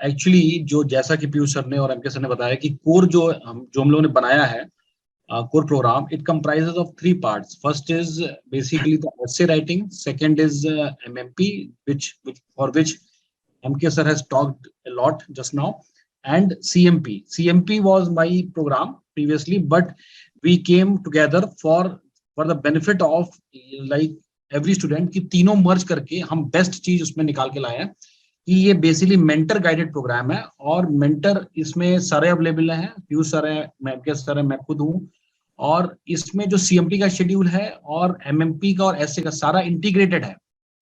Actually जो जैसा कि पीयूष सर ने और एमके सर ने बताया कि कोर जो हम लोगों ने बनाया है core program, it comprises of 3 parts. First is basically the essay writing. Second is MMP, for which MK sir has talked a lot just now, and CMP. CMP was my program previously, but we came together for the benefit of like every student कि तीनों मर्ज करके हम best चीज उसमें निकाल के लाए हैं कि ये बेसिकली मेंटर गाइडेड प्रोग्राम है। और मेंटर इसमें सारे अवेलेबल हैं, पीयूष सर है, एमके सर है, मैं खुद हूँ। और इसमें जो सीएमपी का शेड्यूल है और एमएमपी का और एसए का सारा इंटीग्रेटेड है।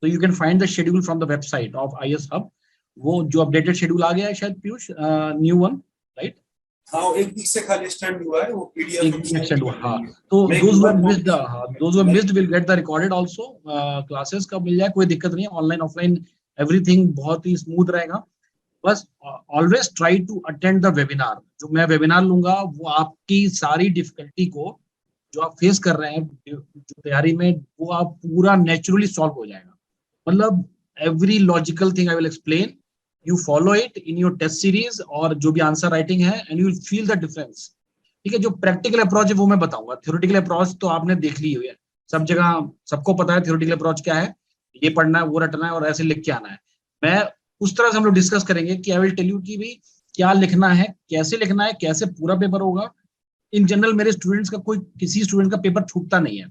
तो you can find the schedule from the website of IAS hub. वो जो अपडेटेड शेड्यूल आ गया है शायद पीयूष, न्यू वन, राइट? हाँ, एक वीक से खाली स्टैंड हुआ है, वो पीडीएफ एक्सटेंड हुआ। हाँ, तो those who have missed will get the recorded also. Classes का मिल जाए, कोई दिक्कत नहीं है, ऑनलाइन ऑफलाइन एवरीथिंग बहुत ही स्मूथ रहेगा। बस always try to attend the webinar. जो मैं वेबिनार लूंगा वो आपकी सारी डिफिकल्टी को जो आप फेस कर रहे हैं जो तैयारी में, वो आप पूरा नेचुरली सॉल्व हो जाएगा। मतलब every logical thing I will explain. You follow it in your test series और जो भी आंसर राइटिंग है, and you will feel the difference. ठीक है, जो प्रैक्टिकल अप्रोच है वो मैं बताऊंगा. थ्योरेटिकल अप्रोच तो आपने देख ली हुई है, सब जगह सबको पता है थ्योरेटिकल अप्रोच क्या है, ये पढ़ना है, वो रटना है और ऐसे लिख के आना है. मैं उस तरह से हम लोग डिस्कस करेंगे कि आई विल टेल यू कि भी क्या लिखना है, कैसे पूरा पेपर होगा. इन जनरल मेरे स्टूडेंट्स का कोई किसी स्टूडेंट का पेपर छूटता नहीं है,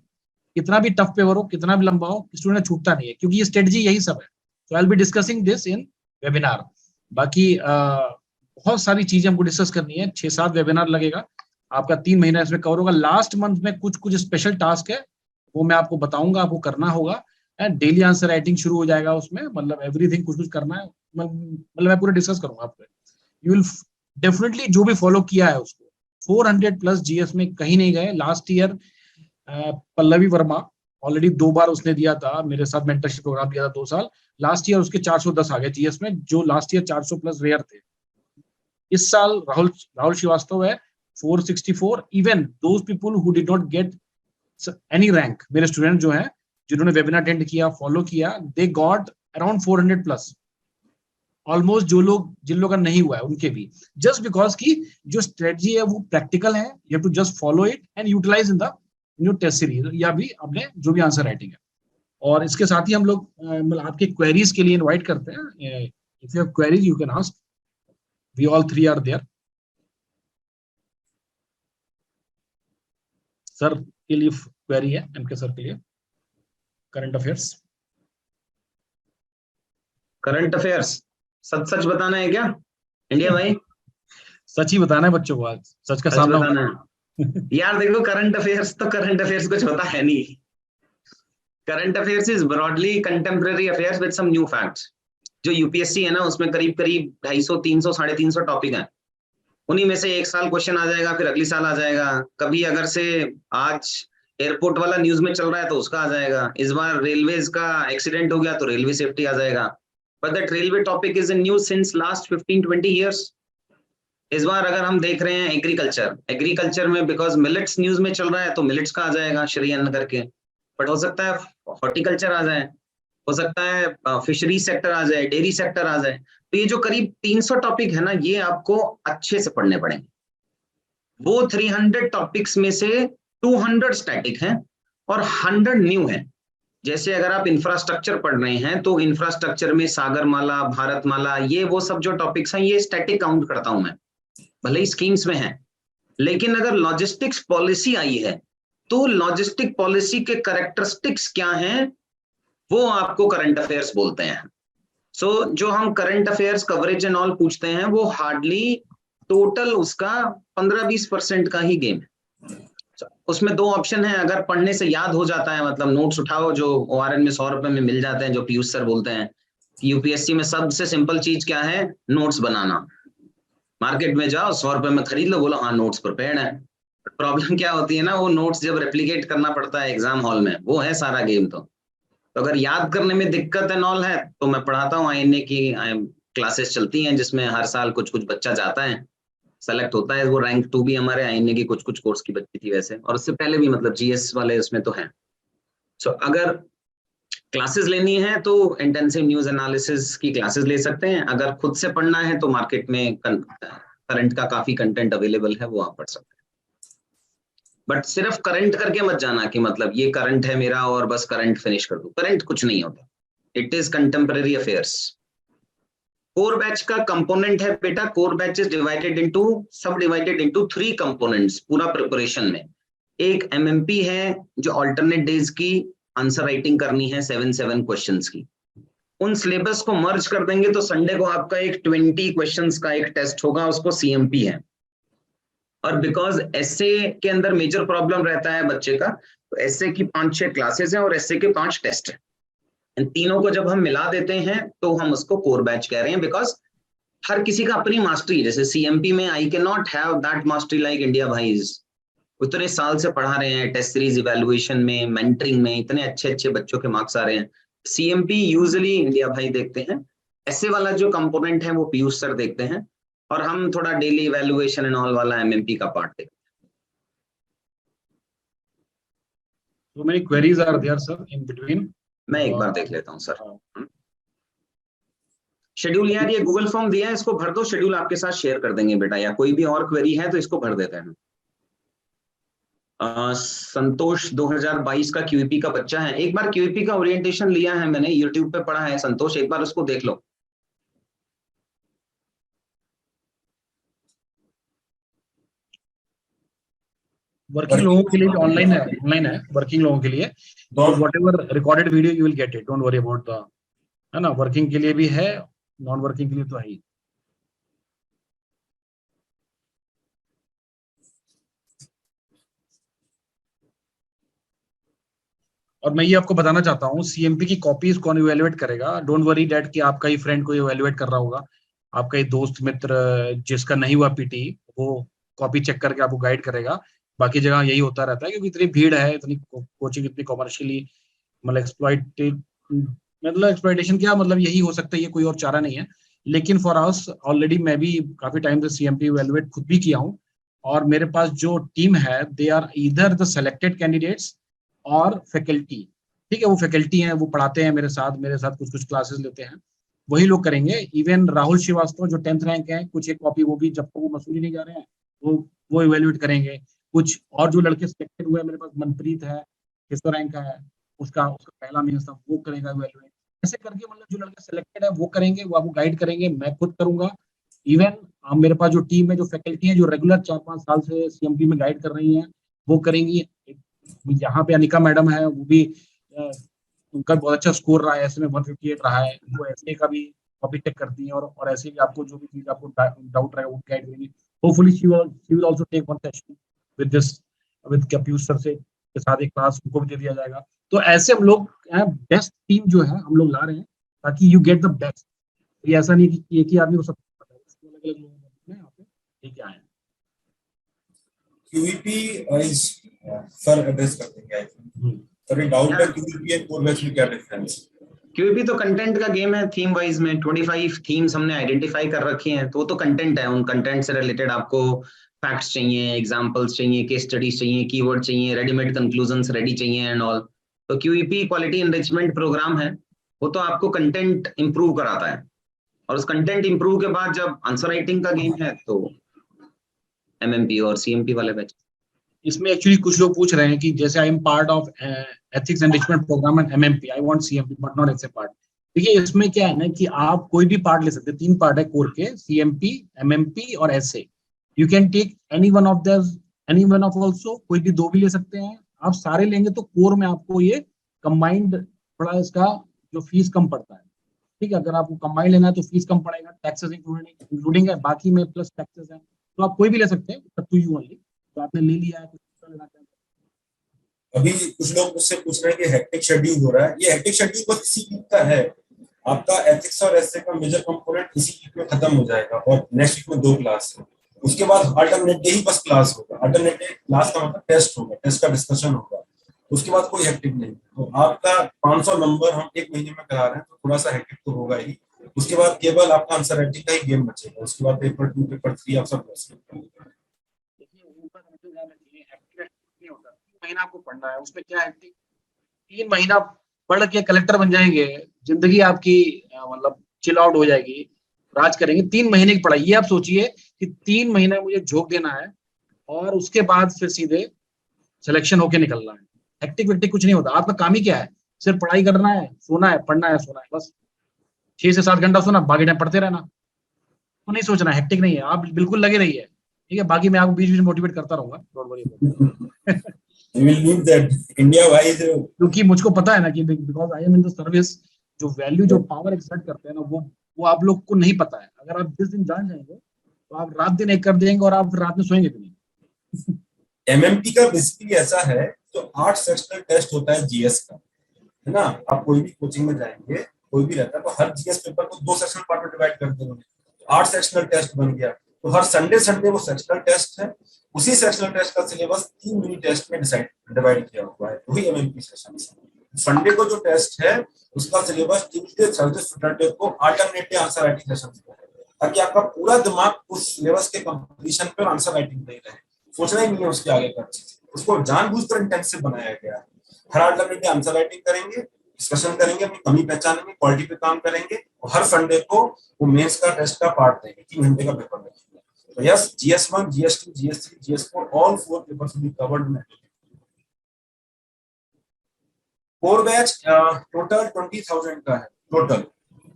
कितना भी टफ पेपर हो, कितना भी लंबा हो, स्टूडेंट का छूटता नहीं है, क्योंकि ये स्ट्रेटजी यही सब है. So I will be discussing this in webinar. बाकी बहुत सारी चीजें हमको डिस्कस करनी है. 6-7 वेबिनार लगेगा, आपका 3 महीना इसमें कवर होगा. लास्ट मंथ में कुछ स्पेशल टास्क है, वो मैं आपको बताऊंगा, आपको करना होगा. डेली आंसर राइटिंग शुरू हो जाएगा उसमें, मतलब एवरीथिंग कुछ करना है. मतलब मैं पूरा डिस्कस करूंगा आपको. यू विल डेफिनेटली जो भी फॉलो किया है उसको 400+ जीएस में कहीं नहीं गए. Last year Pallavi Verma already 2 बार उसने दिया था, मेरे साथ मेंटरशिप प्रोग्राम दिया था 2 साल. लास्ट ईयर उसके 410 आ गए जीएस में, जो लास्ट ईयर 400+ रेयर थे. इस साल राहुल श्रीवास्तव है 464. Even those people who did not get any rank, मेरे स्टूडेंट जो हैं जिन्होंने वेबिनार अटेंड किया, फॉलो किया, दे गॉट अराउंड 400+. ऑलमोस्ट जिन लोगों का नहीं हुआ है उनके भी, जस्ट बिकॉज की जो स्ट्रेटजी है वो प्रैक्टिकल है. You have to just follow it and utilize in the new test series या भी अपने जो भी आंसर राइटिंग है. और इसके साथ ही हम लोग मतलब आपके क्वेरीज के लिए इनवाइट करते हैं. If you have queries you can ask, we all 3 are there. Sir के लिए क्वेरी है, एमके सर के लिए, करंट अफेयर्स. करंट अफेयर्स सच बताना है क्या इंडिया भाई? सच ही बताना है बच्चों को, आज सच का सच सामना बताना है यार. देखो करंट अफेयर्स कुछ होता है नहीं. Current affairs is broadly contemporary affairs with some new facts. जो यूपीएससी है ना, उसमें करीब 250, 300, 350 टॉपिक है. उन्हीं में से एक साल क्वेश्चन आ जाएगा, फिर अगली साल आ जाएगा. कभी अगर से आज एयरपोर्ट वाला न्यूज में चल रहा है तो उसका आ जाएगा. इस बार रेलवेज का एक्सीडेंट हो गया तो रेलवे सेफ्टी आ जाएगा. But that railway topic is in news since last 15-20 years. इस बार अगर हम देख रहे हैं एग्रीकल्चर में, बिकॉज मिलेट्स न्यूज में चल रहा है तो मिलेट्स का आ जाएगा श्री अन्न करके. बट हो सकता है हॉर्टिकल्चर आ जाए, हो सकता है फिशरी सेक्टर आ जाए, डेयरी सेक्टर आ जाए. तो ये जो करीब 300 टॉपिक है ना, ये आपको अच्छे से पढ़ने पड़ेंगे. वो 300 टॉपिक्स में से 200 स्टैटिक हैं और 100 न्यू हैं. जैसे अगर आप इंफ्रास्ट्रक्चर पढ़ रहे हैं तो इंफ्रास्ट्रक्चर में सागरमाला, भारतमाला, ये वो सब जो टॉपिक्स हैं, ये स्टैटिक काउंट करता हूं मैं, भले ही स्कीम्स में है. लेकिन अगर लॉजिस्टिक्स पॉलिसी आई है तो लॉजिस्टिक पॉलिसी के कैरेक्टरिस्टिक्स क्या हैं, वो आपको करंट अफेयर्स बोलते हैं. सो जो हम current affairs coverage and all पूछते हैं, वो हार्डली टोटल उसका 15-20% का ही गेम है. उसमें 2 ऑप्शन है. अगर पढ़ने से याद हो जाता है, मतलब नोट्स उठाओ जो ओआरएन में 100 रुपए में मिल जाते हैं, जो पीयूष सर बोलते हैं. यूपीएससी में सबसे सिंपल चीज क्या है? नोट्स बनाना. मार्केट में जाओ, 100 रुपए में खरीद लो, बोलो हाँ नोट्स प्रिपेयर्ड है. प्रॉब्लम क्या होती है ना, वो नोट्स जब रेप्लिकेट करना पड़ता है एग्जाम हॉल में, वो है सारा गेम. तो अगर याद करने में दिक्कत एंड ऑल है तो मैं पढ़ाता हूँ. आईएनए की क्लासेस चलती हैं जिसमें हर साल कुछ बच्चा जाता है, सेलेक्ट होता है. वो रैंक 2 भी हमारे आईएनए की कुछ कोर्स की बच्ची थी वैसे, और उससे पहले भी मतलब जीएस वाले उसमें तो हैं. सो अगर क्लासेस लेनी है तो इंटेंसिव न्यूज एनालिसिस की क्लासेस ले सकते हैं. अगर खुद से पढ़ना है तो मार्केट में करंट का काफी कंटेंट अवेलेबल है, वो आप पढ़ सकते हैं. बट सिर्फ करंट करके मत जाना कि मतलब ये करंट है मेरा और बस करंट फिनिश कर दूं. करंट कुछ नहीं होता, it is contemporary affairs. Core batch का कंपोनेंट है बेटा. कोर बैच इज सब डिवाइडेड इनटू 3 कंपोनेंट्स पूरा प्रिपरेशन में. एक एमएमपी है जो अल्टरनेट डेज की आंसर राइटिंग करनी है 7 क्वेश्चंस की. उन सिलेबस को मर्ज कर देंगे तो संडे को आपका एक 20 क्वेश्चंस का एक टेस्ट होगा, उसको सीएमपी है. और बिकॉज एसए के अंदर मेजर प्रॉब्लम रहता है बच्चे का, तो एसए की 5-6 क्लासेस हैं और एसए के 5 टेस्ट हैं. इन तीनों को जब हम मिला देते हैं तो हम उसको कोर बैच कह रहे हैं. बिकॉज हर किसी का अपनी मास्टरी, जैसे सीएमपी में I can not have that mastery like India भाईज. उतने साल से पढ़ा रहे हैं, टेस्ट सीरीज इवैल्यूएशन में, मेंटरिंग में इतने अच्छे बच्चों के मार्क्स आ रहे हैं. सीएमपी यूजुअली इंडिया भाई देखते हैं. ऐसे वाला जो कंपोनेंट है वो पीयूष सर देखते हैं, और हम थोड़ा डेली इवैल्यूएशन एंड ऑल वाला एमएमपी का पार्ट देखते हैं. So many queries are there, sir, in between. मैं एक बार देख लेता हूँ सर. शेड्यूल यार ये गूगल फॉर्म दिया है, इसको भर दो, शेड्यूल आपके साथ शेयर कर देंगे बेटा, या कोई भी और क्वेरी है तो इसको भर देते हैं। संतोष 2022 का क्यूईपी का बच्चा है, एक बार क्यूईपी का ओरिएंटेशन लिया है मैंने, यूट्यूब पे पढ़ा है संतोष, एक बार उसको देख लो। वर्किंग लोगों के लिए भी ऑनलाइन है वर्किंग लोगों के लिए, what ever recorded video you will get it, don't worry about the, है ना, वर्किंग के लिए भी है, नॉन वर्किंग के लिए तो है ही। और मैं ये आपको बताना चाहता हूँ, सीएमपी की कॉपीज कौन इवेल्युएट करेगा, डोंट वरी डैट कि आपका ही फ्रेंड को इवेल्युएट कर रहा होगा, आपका ही दोस्त मित्र जिसका नहीं हुआ पीटी, वो कॉपी चेक करके आपको गाइड करेगा। बाकी जगह यही होता रहता है, क्योंकि इतनी भीड़ है, इतनी कोचिंग इतनी कॉमर्शियली मतलब एक्सप्लॉइटेशन क्या मतलब, यही हो सकता है, ये कोई और चारा नहीं है। लेकिन फॉर अस ऑलरेडी मैं भी काफी टाइम से सीएमपी इवेल्युएट खुद भी किया हूँ, और मेरे पास जो टीम है they are either the selected candidates और फैकल्टी, ठीक है, वो फैकल्टी हैं, वो पढ़ाते हैं मेरे साथ कुछ कुछ क्लासेस लेते हैं, वही लोग करेंगे। इवन राहुल श्रीवास्तव जो 10th रैंक है, कुछ एक कॉपी वो भी जब तक वो मसूरी नहीं जा रहे हैं वो इवेल्युएट करेंगे। कुछ और जो लड़के सिलेक्टेड हुए हैं मेरे पास, मनप्रीत है 600 रैंक का है, उसका पहला मेंस था, वो करेगा इवेल्युएट। ऐसे करके मतलब जो लड़के सिलेक्टेड है वो करेंगे, वो आपको गाइड करेंगे, मैं खुद करूंगा। इवन मेरे पास जो टीम है, जो फैकल्टी है, जो रेगुलर 4-5 साल से सीएमपी में गाइड कर रही है, वो करेंगी। यहाँ पे अनिका मैडम है, वो भी उनका बहुत अच्छा स्कोर रहा है, ऐसे में 158 रहा है, वो ऐसे का भी कॉपी चेक करती है, और ऐसे भी आपको जो भी चीज आपको डाउट रहेगा वो गाइड करेंगी। Hopefully she will also take one session with कप्यूस सर से के साथ एक क्लास उनको भी दे दिया जाएगा। तो ऐसे हम लोग बेस्ट टीम जो है हम लोग ला रहे हैं, ताकि यू गेट द बेस्ट। ये ऐसा नहीं कि एक ही आदमी को सब पता है, अलग अलग लोग यहाँ पे लेके आए हैं। क्यूईपी इज सर एड्रेस कर देंगे आई थिंक। सर डाउट है क्यूईपी एंड कोर बैच में क्या डिफरेंस? क्यूईपी तो कंटेंट का गेम है, थीम वाइज में 25 थीम्स हमने आइडेंटिफाई कर रखी हैं, तो वो तो कंटेंट है, उन कंटेंट से रिलेटेड आपको फैक्ट्स चाहिए, एग्जांपल्स चाहिए, केस स्टडीज चाहिए, कीवर्ड चाहिए, रेडीमेड कंक्लूजन्स रेडी चाहिए एंड ऑल। तो क्यूईपी क्वालिटी एनरिचमेंट प्रोग्राम है, वो तो आपको कंटेंट इंप्रूव कराता है, और उस कंटेंट इंप्रूव के बाद जब आंसर राइटिंग का गेम है तो एमएमपी और सीएमपी वाले बैच। इसमें एक्चुअली कुछ लोग पूछ रहे हैं कि जैसे I am part of ethics enrichment program and MMP, I want CMP but not as a part. देखिए इसमें क्या है ना कि आप कोई भी पार्ट ले सकते हैं, 3 पार्ट है कोर के, सीएमपी, एमएमपी और SA. You can take any one of also, कोई भी 2 भी ले सकते हैं। आप सारे लेंगे तो कोर में आपको ये कंबाइंड थोड़ा इसका जो फीस कम पड़ता है, ठीक है। अगर आपको कंबाइंड लेना है तो फीस कम पड़ेगा, टैक्सेस इंक्लूडिंग है, बाकी में प्लस टैक्सेस है, तो आप कोई भी ले सकते हैं, टू यू ओनली। तो आपने ले लिया है, कुछ लेना चाहते हैं। अभी कुछ लोग मुझसे पूछ रहे हैं कि हेक्टिक शेड्यूल हो रहा है, ये हेक्टिक शेड्यूल बस इसी वीक का है। आपका एथिक्स और एसए का मेजर कंपोनेंट इसी वीक में खत्म हो जाएगा, और नेक्स्ट वीक में 2 क्लास है। उसके बाद अल्टरनेट डे ही बस क्लास होगा। अल्टरनेट डे क्लास का मतलब टेस्ट होगा, टेस्ट का डिस्कशन होगा, उसके बाद कोई हेक्टिक नहीं। तो आपका 500 नंबर हम 1 महीने में करा रहे हैं, तो थोड़ा सा हेक्टिक तो होगा ही। उसके बाद केवल आपका आंसर राइटिंग का ही गेम बचेगा, उसके बाद पेपर 2 पेपर 3 आप सब कर सकते हैं। महीना आपको पढ़ना है, उसमें क्या है, 3 महीना पढ़ के कलेक्टर बन जाएंगे, जिंदगी आपकी मतलब चिल आउट हो जाएगी, राज करेंगे। 3 महीने की पढ़ाई, ये आप सोचिए कि 3 महीने मुझे झोंक देना है, और उसके बाद फिर सीधे सिलेक्शन होके निकलना है। हेक्टिक वेक्टिक कुछ नहीं होता, आपका काम ही क्या है, सिर्फ पढ़ाई करना है, सोना है, पढ़ना है, सोना है, बस 6 से 7 घंटा सोना, बाकी टाइम पढ़ते रहना। तो नहीं सोचना, हेक्टिक नहीं है, आप बिल्कुल लगे रहिए, ठीक है। बाकी मैं आपको बीच बीच में मोटिवेट करता रहूंगा, don't worry. You will need that India wise, क्योंकि मुझको पता है ना कि because I am in the service, जो वैल्यू जो पावर एक्सर्ट करते हैं ना, वो आप लोग को नहीं पता है। अगर आप जिस दिन जान जाएंगे तो आप रात दिन एक कर देंगे, और आप रात में सोएंगे भी नहीं। एमएमपी का बेसिकली ऐसा है, तो 8 सेक्शनल टेस्ट होता है जीएस का, है ना। आप कोई भी कोचिंग में जाएंगे, कोई भी रहता है, तो हर जीएस पेपर को 2 सेक्शनल पार्ट में डिवाइड कर देंगे, तो 8 सेक्शनल टेस्ट बन गया। तो हर संडे वो सेक्शनल टेस्ट है, उसी सेक्शनल टेस्ट का सिलेबस 3 मिनी टेस्ट में डिवाइड किया हुआ है, वही एमएमपी सेशन। संडे को जो टेस्ट है उसका सिलेबस ट्यूसडे थर्सडे सैटरडे को अल्टरनेटिव आंसर राइटिंग सेशन है, ताकि आपका पूरा दिमाग उस सिलेबस के कंप्लीशन पर आंसर राइटिंग नहीं रहे, सोचना ही नहीं है उसके आगे का चीज। उसको जानबूझकर इंटेंसिव बनाया गया है। हर अल्टरनेटिव आंसर राइटिंग करेंगे, डिस्कशन करेंगे, अपनी कमी पहचानेंगे, क्वालिटी पे काम करेंगे और हर संडे को वो मेंस का टेस्ट का पार्ट देंगे, 3 घंटे का पेपर देंगे। तो yes, GS1, GS2, GS3, GS4 all 4 papers will be covered in core batch. Total 20,000 का है टोटल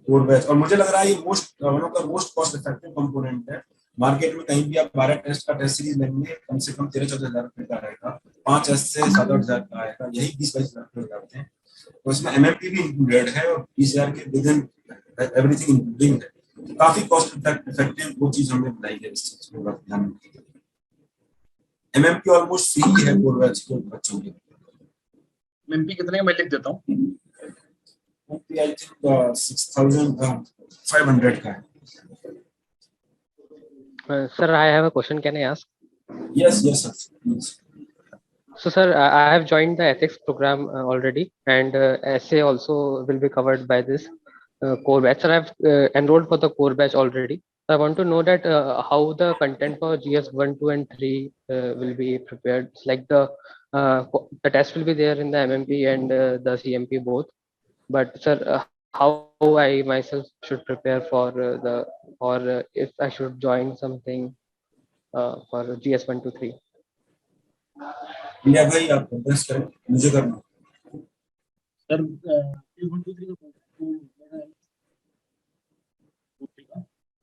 कोर बैच, और मुझे लग रहा है ये one of the most cost effective component है। मार्केट में कहीं भी आप 12 टेस्ट का टेस्ट सीरीज लेंगे कम से कम 13-14 हजार रुपए का रहेगा, 5 एस से 7-8 हजार का आएगा, यही 20-22 हजार रुपए जाते हैं। तो इसमें MMP भी इंक्लूडेड है और PCR के विद इन एवरीथिंग इंक्लूडिंग है, तो काफी कॉस्ट इफेक्टिव वो चीज हमने बनाई है। इस चीज को ध्यान रखिए, MMP ऑलमोस्ट फ्री है कोर बैच के बच्चों के। एमपी कितने का मैं लिख देता हूँ। आई थिंक 6,500 का है। Sir, I have a question. Can I ask? Yes, sir. Yes. So, sir, I have joined the ethics program already, and essay also will be covered by this core batch. Sir, I have enrolled for the core batch already. I want to know that how the content for GS 1, 2, and 3 will be prepared. It's like the test will be there in the MMP and the CMP both. But sir, how I myself should prepare for if I should join something for GS 1, 2, 3. India भाई आप address करें, मुझे करना। Sir 1, 2, 3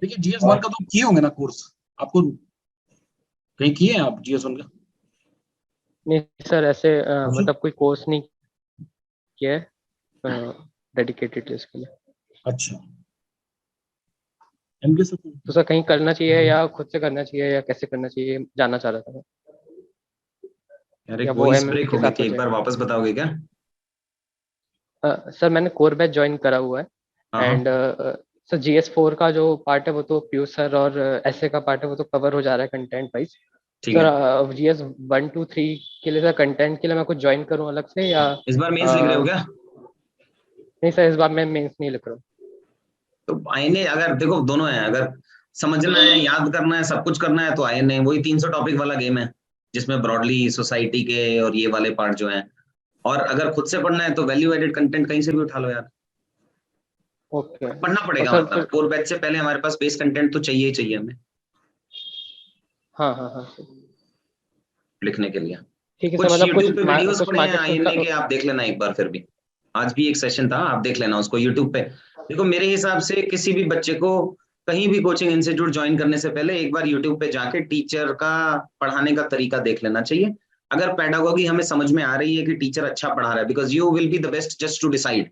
देखिए GS1 का तो किए होंगे ना कोर्स, आपको कहीं किए हैं आप GS1 का? नहीं सर, ऐसे मतलब कोई कोर्स नहीं किया है डेडिकेटेड इसके लिए। अच्छा, एमके सर तो सर कहीं करना चाहिए या खुद से करना चाहिए या कैसे करना चाहिए, जानना चाह रहा था मैं। अरे या वो वॉइस MMP ब्रेक के हो गई साथ थी, हो एक बार जाएगा? वापस बताओगे क्या? सर मैंने कोर बैच ज्वाइन करा हुआ है हाँ, एंड सर GS4 का जो पार्ट है वो तो पीयूष सर और ऐसे का पार्ट है वो तो कवर हो जा रहा है कंटेंट वाइज। ठीक है। सर GS 1, 2, 3 के लिए सर कंटेंट के लिए मैं कुछ ज्वाइन करूं अलग से या इस बार मेंस लिख रहे हो क्या? नहीं सर, इस बार मैं मेंस नहीं लिख रहा हूँ। तो आईएनए अगर देखो दोनों है, अगर समझना है, याद करना है, सब कुछ करना है तो आईएनए वही 300 टॉपिक वाला गेम है जिसमें ब्रॉडली सोसाइटी के और ये वाले पार्ट जो हैं, और अगर खुद से पढ़ना है तो वैल्यू एडेड कंटेंट कहीं से भी उठा लो यार। ओके, पढ़ना पड़ेगा, सर मतलब कोर बैच से पहले हमारे पास बेस कंटेंट तो चाहिए ही चाहिए हमें हाँ हाँ हाँ लिखने के लिए। ठीक है कुछ सर, मतलब यूट्यूब पे वीडियोस कुछ पड़े हैं मार्केटिंग आईएनए के, का। आप देख लेना एक बार। फिर भी आज भी एक सेशन था, आप देख लेना उसको यूट्यूब पे। देखो मेरे हिसाब से किसी भी बच्चे को कहीं भी कोचिंग इंस्टीट्यूट ज्वाइन करने से पहले एक बार यूट्यूब पे जाके टीचर का पढ़ाने का तरीका देख लेना चाहिए। अगर पेडागोगी हमें समझ में आ रही है कि टीचर अच्छा पढ़ा रहा है, because you will be the best just to decide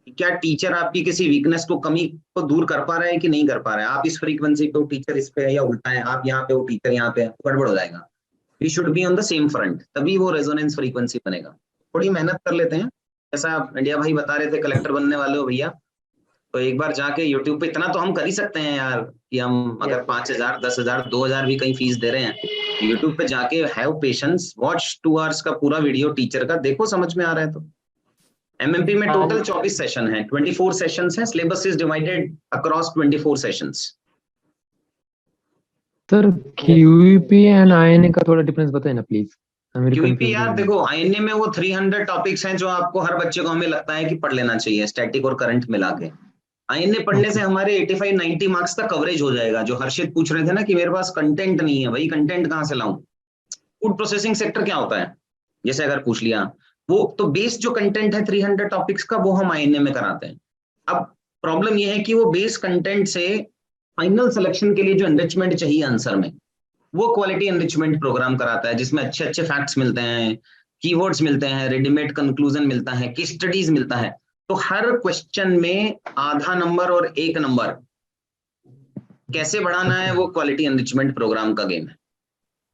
क्या टीचर आपकी किसी वीकनेस को, कमी को दूर कर पा रहा है कि नहीं कर पा रहा है। आप इस फ्रीक्वेंसी पे हो, टीचर इस पे है, या उल्टा है, आप यहाँ पे हो, टीचर यहाँ पे है, गड़बड़ हो जाएगा। We should be on the same front, तभी वो रेजोनेंस फ्रीक्वेंसी बनेगा। थोड़ी मेहनत कर लेते हैं, जैसा आप इंडिया भाई बता रहे थे कलेक्टर बनने वाले हो भैया, तो एक बार जाके यूट्यूब पे, इतना तो हम कर ही सकते हैं यार कि हम अगर 5,000, 10,000, 2,000 भी कहीं फीस दे रहे हैं, यूट्यूब पे जाके हैव पेशेंस, वॉच 2 आवर्स का पूरा वीडियो टीचर का, देखो समझ में आ रहा है तो। एमएमपी में टोटल 24 सेशन है, 24 सेशंस है, syllabus is divided across 24 sessions. Sir QEP and INA का थोड़ा डिफरेंस बताएं ना प्लीज। क्यूईपी यार देखो, आईएनए में वो 300 टॉपिक्स हैं जो आपको हर बच्चे को हमें लगता है कि पढ़ लेना चाहिए, स्टैटिक और करंट मिला के। आईएनए पढ़ने से हमारे 85-90 मार्क्स का कवरेज हो जाएगा। जो हर्षित पूछ रहे थे ना कि मेरे पास कंटेंट नहीं है, भाई कंटेंट कहाँ से लाऊं? फूड प्रोसेसिंग सेक्टर क्या होता है, जैसे अगर पूछ लिया, वो तो बेस जो कंटेंट है 300 टॉपिक्स का, वो हम आईएनए में कराते हैं। अब प्रॉब्लम ये है कि वो बेस कंटेंट से फाइनल सिलेक्शन के लिए जो एनरिचमेंट चाहिए आंसर में, वो क्वालिटी एनरिचमेंट प्रोग्राम कराता है, जिसमें अच्छे अच्छे फैक्ट्स मिलते हैं, कीवर्ड्स मिलते हैं, रेडीमेड कंक्लूजन मिलता है, केस स्टडीज मिलता है। तो हर क्वेश्चन में आधा नंबर और 1 नंबर कैसे बढ़ाना है, वो क्वालिटी एनरिचमेंट प्रोग्राम का गेम है।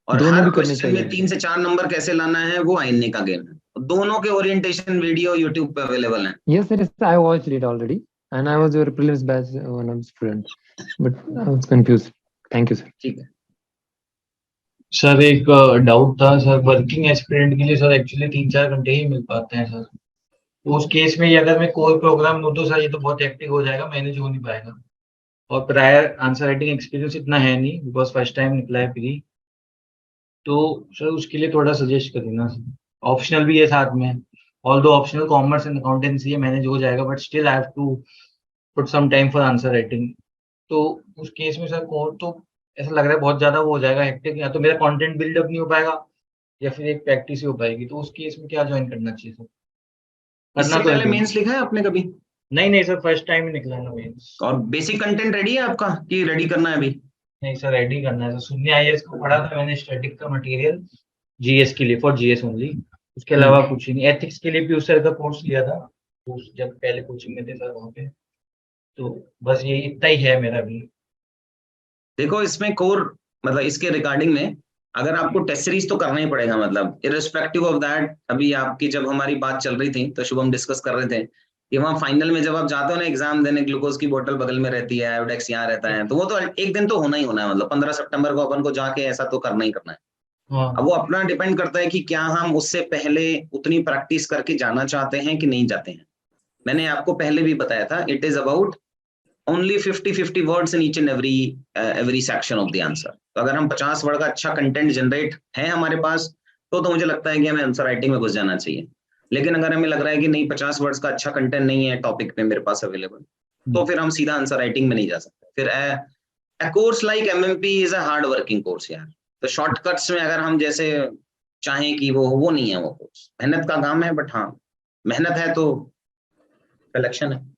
और दोनों हर भी करने क्वेश्चन में चाहिए। 3 से 4 नंबर कैसे लाना है, वो आईएनए का गेम है। दोनों के ओरिएंटेशन वीडियो यूट्यूब पे अवेलेबल है। Yes sir, I watched it already and I was your prelims batch one of student, but I was confused. Thank you sir. ठीक है सर, एक डाउट था सर, वर्किंग एस्पिरेंट के लिए sir actually 3-4 घंटे ही मिल पाते हैं सर। तो उस केस में अगर मैं कोर प्रोग्राम दूं तो सर ये तो बहुत हेक्टिक हो जाएगा, मैनेज हो नहीं पाएगा। और प्रायर आंसर राइटिंग एक्सपीरियंस इतना है नहीं, बिकॉज फर्स्ट टाइम निकला है प्री। तो सर उसके लिए थोड़ा सजेस्ट कर देना सर, ऑप्शनल भी है साथ में। Although optional commerce and accountancy है, मैनेज हो जाएगा, but still I have to put some time for answer writing. तो उस केस में सर को तो ऐसा लग रहा है बहुत ज्यादा वो हो जाएगा हेक्टिक, या तो मेरा कंटेंट बिल्डअप नहीं हो पाएगा या फिर एक प्रैक्टिस ही हो पाएगी। तो उस केस में क्या ज्वाइन करना चाहिए सर? करना इससे तो पहले है मेंस लिखा है आपने कभी? नहीं सर, फर्स्ट टाइम ही निकला है ना मेंस। और बेसिक कंटेंट रेडी है आपका कि रेडी करना है अभी? नहीं सर, रेडी करना है सर। शून्य आईएएस को पढ़ा था मैंने, स्टैटिक का मटेरियल जीएस के लिए, फॉर जीएस ओनली, उसके अलावा कुछ ही नहीं। एथिक्स के लिए पीयूष सर का कोर्स लिया था जब पहले कोचिंग में थे सर वहाँ पे। तो बस ये इतना ही है मेरा भी। देखो इसमें कोर मतलब इसके रिगार्डिंग में अगर आपको टेस्ट सीरीज तो करना ही पड़ेगा, मतलब इररिस्पेक्टिव ऑफ दैट। अभी आपकी जब हमारी बात चल रही थी तो शुभम डिस्कस कर रहे थे कि वहाँ फाइनल में जब आप जाते हो ना एग्जाम देने, ग्लूकोज की बोतल बगल में रहती है, आयोडेक्स यहाँ रहता है, तो वो तो एक दिन तो होना ही होना है। मतलब 15 सितंबर को अपन को जाके ऐसा तो करना ही करना है। हाँ अब वो अपना डिपेंड करता है कि क्या हम उससे पहले उतनी प्रैक्टिस करके जाना चाहते हैं कि नहीं जाते हैं। मैंने आपको पहले भी बताया था, it is about only 50 words in each and every section of the answer। तो अगर हम 50 वर्ड का अच्छा कंटेंट जनरेट है हमारे पास तो मुझे लगता है कि हमें आंसर राइटिंग में घुस जाना चाहिए। लेकिन अगर हमें लग रहा है कि नहीं 50 वर्ड्स का अच्छा कंटेंट नहीं है टॉपिक पे मेरे पास अवेलेबल, तो फिर हम सीधा आंसर राइटिंग में नहीं जा सकते। फिर a course like MMP is a hard working course यार। तो शॉर्टकट्स में अगर हम जैसे चाहें कि वो नहीं है, वो कोर्स मेहनत का काम है, बट हाँ मेहनत है तो कलेक्शन है।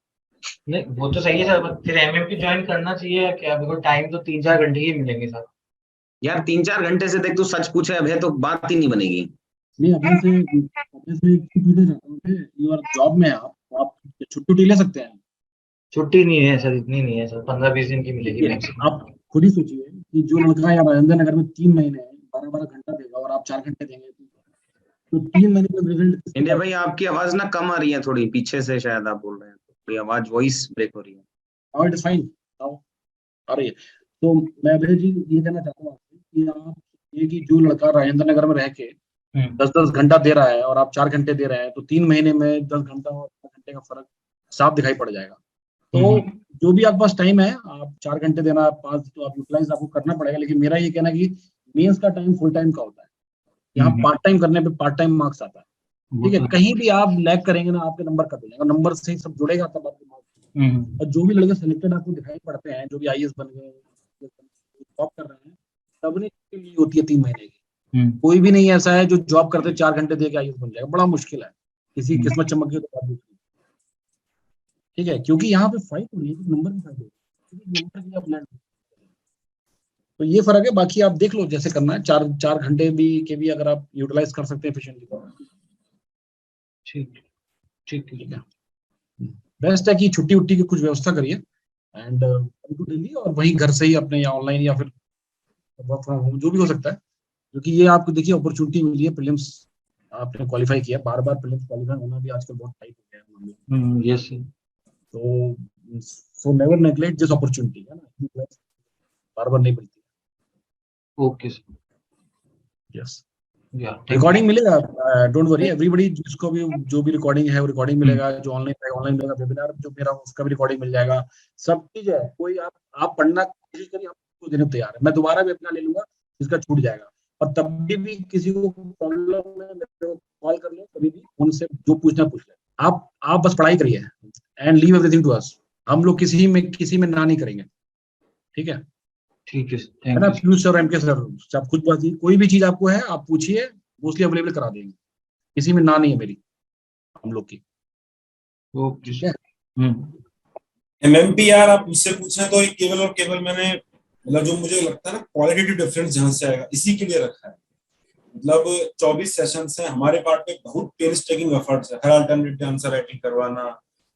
नहीं वो तो सही है सर, बट फिर एमएमपी ज्वाइन करना चाहिए या क्या? बिकॉज टाइम तो 3-4 घंटे ही मिलेंगे सर। यार 3-4 घंटे से देख तू सच पूछे अभय तो बात ही नहीं बनेगी। नहीं अभी से छुट्टी चाहता हूँ, यू आर जॉब में आप छुट्टी ले सकते हैं। छुट्टी नहीं है सर, इतनी नहीं है सर, 15-20 दिन की मिलेगी देखिए, मैक्सिमम। आप खुद ही सोचिए कि जो लड़का यहाँ राजेंद्र नगर में 3 महीने 12-12 घंटा देगा और आप 4 घंटे देंगे तो 3 महीने का रिजल्ट। इंडिया भाई आपकी आवाज ना कम आ रही है थोड़ी पीछे से, शायद आप बोल रहे हैं तो थोड़ी आवाज वॉइस ब्रेक हो रही है। Now it is fine, now आ रही है। तो मैं अभय जी ये कहना चाहता हूँ आपसे कि आप ये कि जो लड़का राजेंद्र नगर में रह के 10-10 घंटा दे रहा है और आप 4 घंटे दे रहे हैं, तो 3 महीने में 10 घंटा और 4 घंटे का फर्क साफ दिखाई पड़ जाएगा। तो जो भी आपके पास टाइम है, आप 4 घंटे देना, 5 तो आप यूटिलाइज आपको करना पड़ेगा। लेकिन मेरा ये कहना है कि मेंस का टाइम फुल टाइम का होता है, यहाँ पार्ट टाइम करने पे पार्ट टाइम मार्क्स आता है। ठीक है, कहीं भी आप लैग करेंगे ना आपके नंबर कट जाएगा, नंबर से ही सब जुड़ेगा तब आपके मार्क्स। और जो भी लड़के सिलेक्टेड आपको दिखाई पड़ते हैं, जो भी आईएएस बन गए, जॉब कर रहे हैं, सबने के लिए होती है 3 महीने की। कोई भी नहीं ऐसा है जो जॉब करते 4 घंटे दे के आईएएस बन जाएगा, बड़ा मुश्किल है। किसी किस्मत चमक गई तो बात दूसरी। ठीक है, क्योंकि यहाँ पे फाइट हो रही है, नंबर की फाइट हो रही है, नंबर की आप लड़। तो ये फर्क है, बाकी आप देख लो जैसे करना है। 4 घंटे भी अगर आप यूटिलाइज कर सकते हैं एफिशिएंटली तो ठीक है। बेस्ट है कि छुट्टी उट्टी की कुछ व्यवस्था करिए एंड टू दिल्ली, और वहीं घर से ही अपने या ऑनलाइन या फिर वर्क फ्रॉम होम जो भी हो सकता है। क्योंकि ये आपको देखिए अपॉर्चुनिटी मिली है, प्रीलिम्स आपने क्वालिफाई किया, बार बार प्रीलिम्स क्वालिफाई होना भी आजकल बहुत टाइट हो गया है। यस तो so never neglect this opportunity, है ना, बार बार नहीं मिलती। ओके सर, यस, या रिकॉर्डिंग मिलेगा, डोंट वरी एवरीबॉडी। जिसको भी जो भी रिकॉर्डिंग है वो रिकॉर्डिंग मिलेगा, जो ऑनलाइन मिलेगा, वेबिनार जो मेरा उसका भी रिकॉर्डिंग मिल जाएगा, सब चीज है। कोई आप पढ़ना कोशिश करिए, आपको देने को तैयार है। मैं दोबारा भी अपना ले लूंगा, इसका छूट जाएगा। और तब भी किसी को प्रॉब्लम है मेरे को कॉल कर लो, कभी भी उनसे जो पूछना पूछ ले। आप बस पढ़ाई करिए and leave everything to us. हम लोग किसी में ना नहीं करेंगे, ठीक है? ठीक है, है ना, thank you. Piyush sir, MK sir, आप खुद बात, कोई भी चीज आपको है आप पूछिए, मोस्टली अवेलेबल करा देंगे। किसी में ना नहीं है मेरी, हम लोग की। ओके ठीक है, एमएमपी यार आप मुझसे पूछें तो केवल और केवल मैंने मतलब जो मुझे लगता है ना क्वालिटेटिव डिफरेंस जहां से आएगा इसी के लिए रखा है। मतलब 24 सेशन है हमारे पार्ट पे, बहुत पेंस टेकिंग एफर्ट्स है, हर अल्टरनेटिव आंसर राइटिंग करवाना,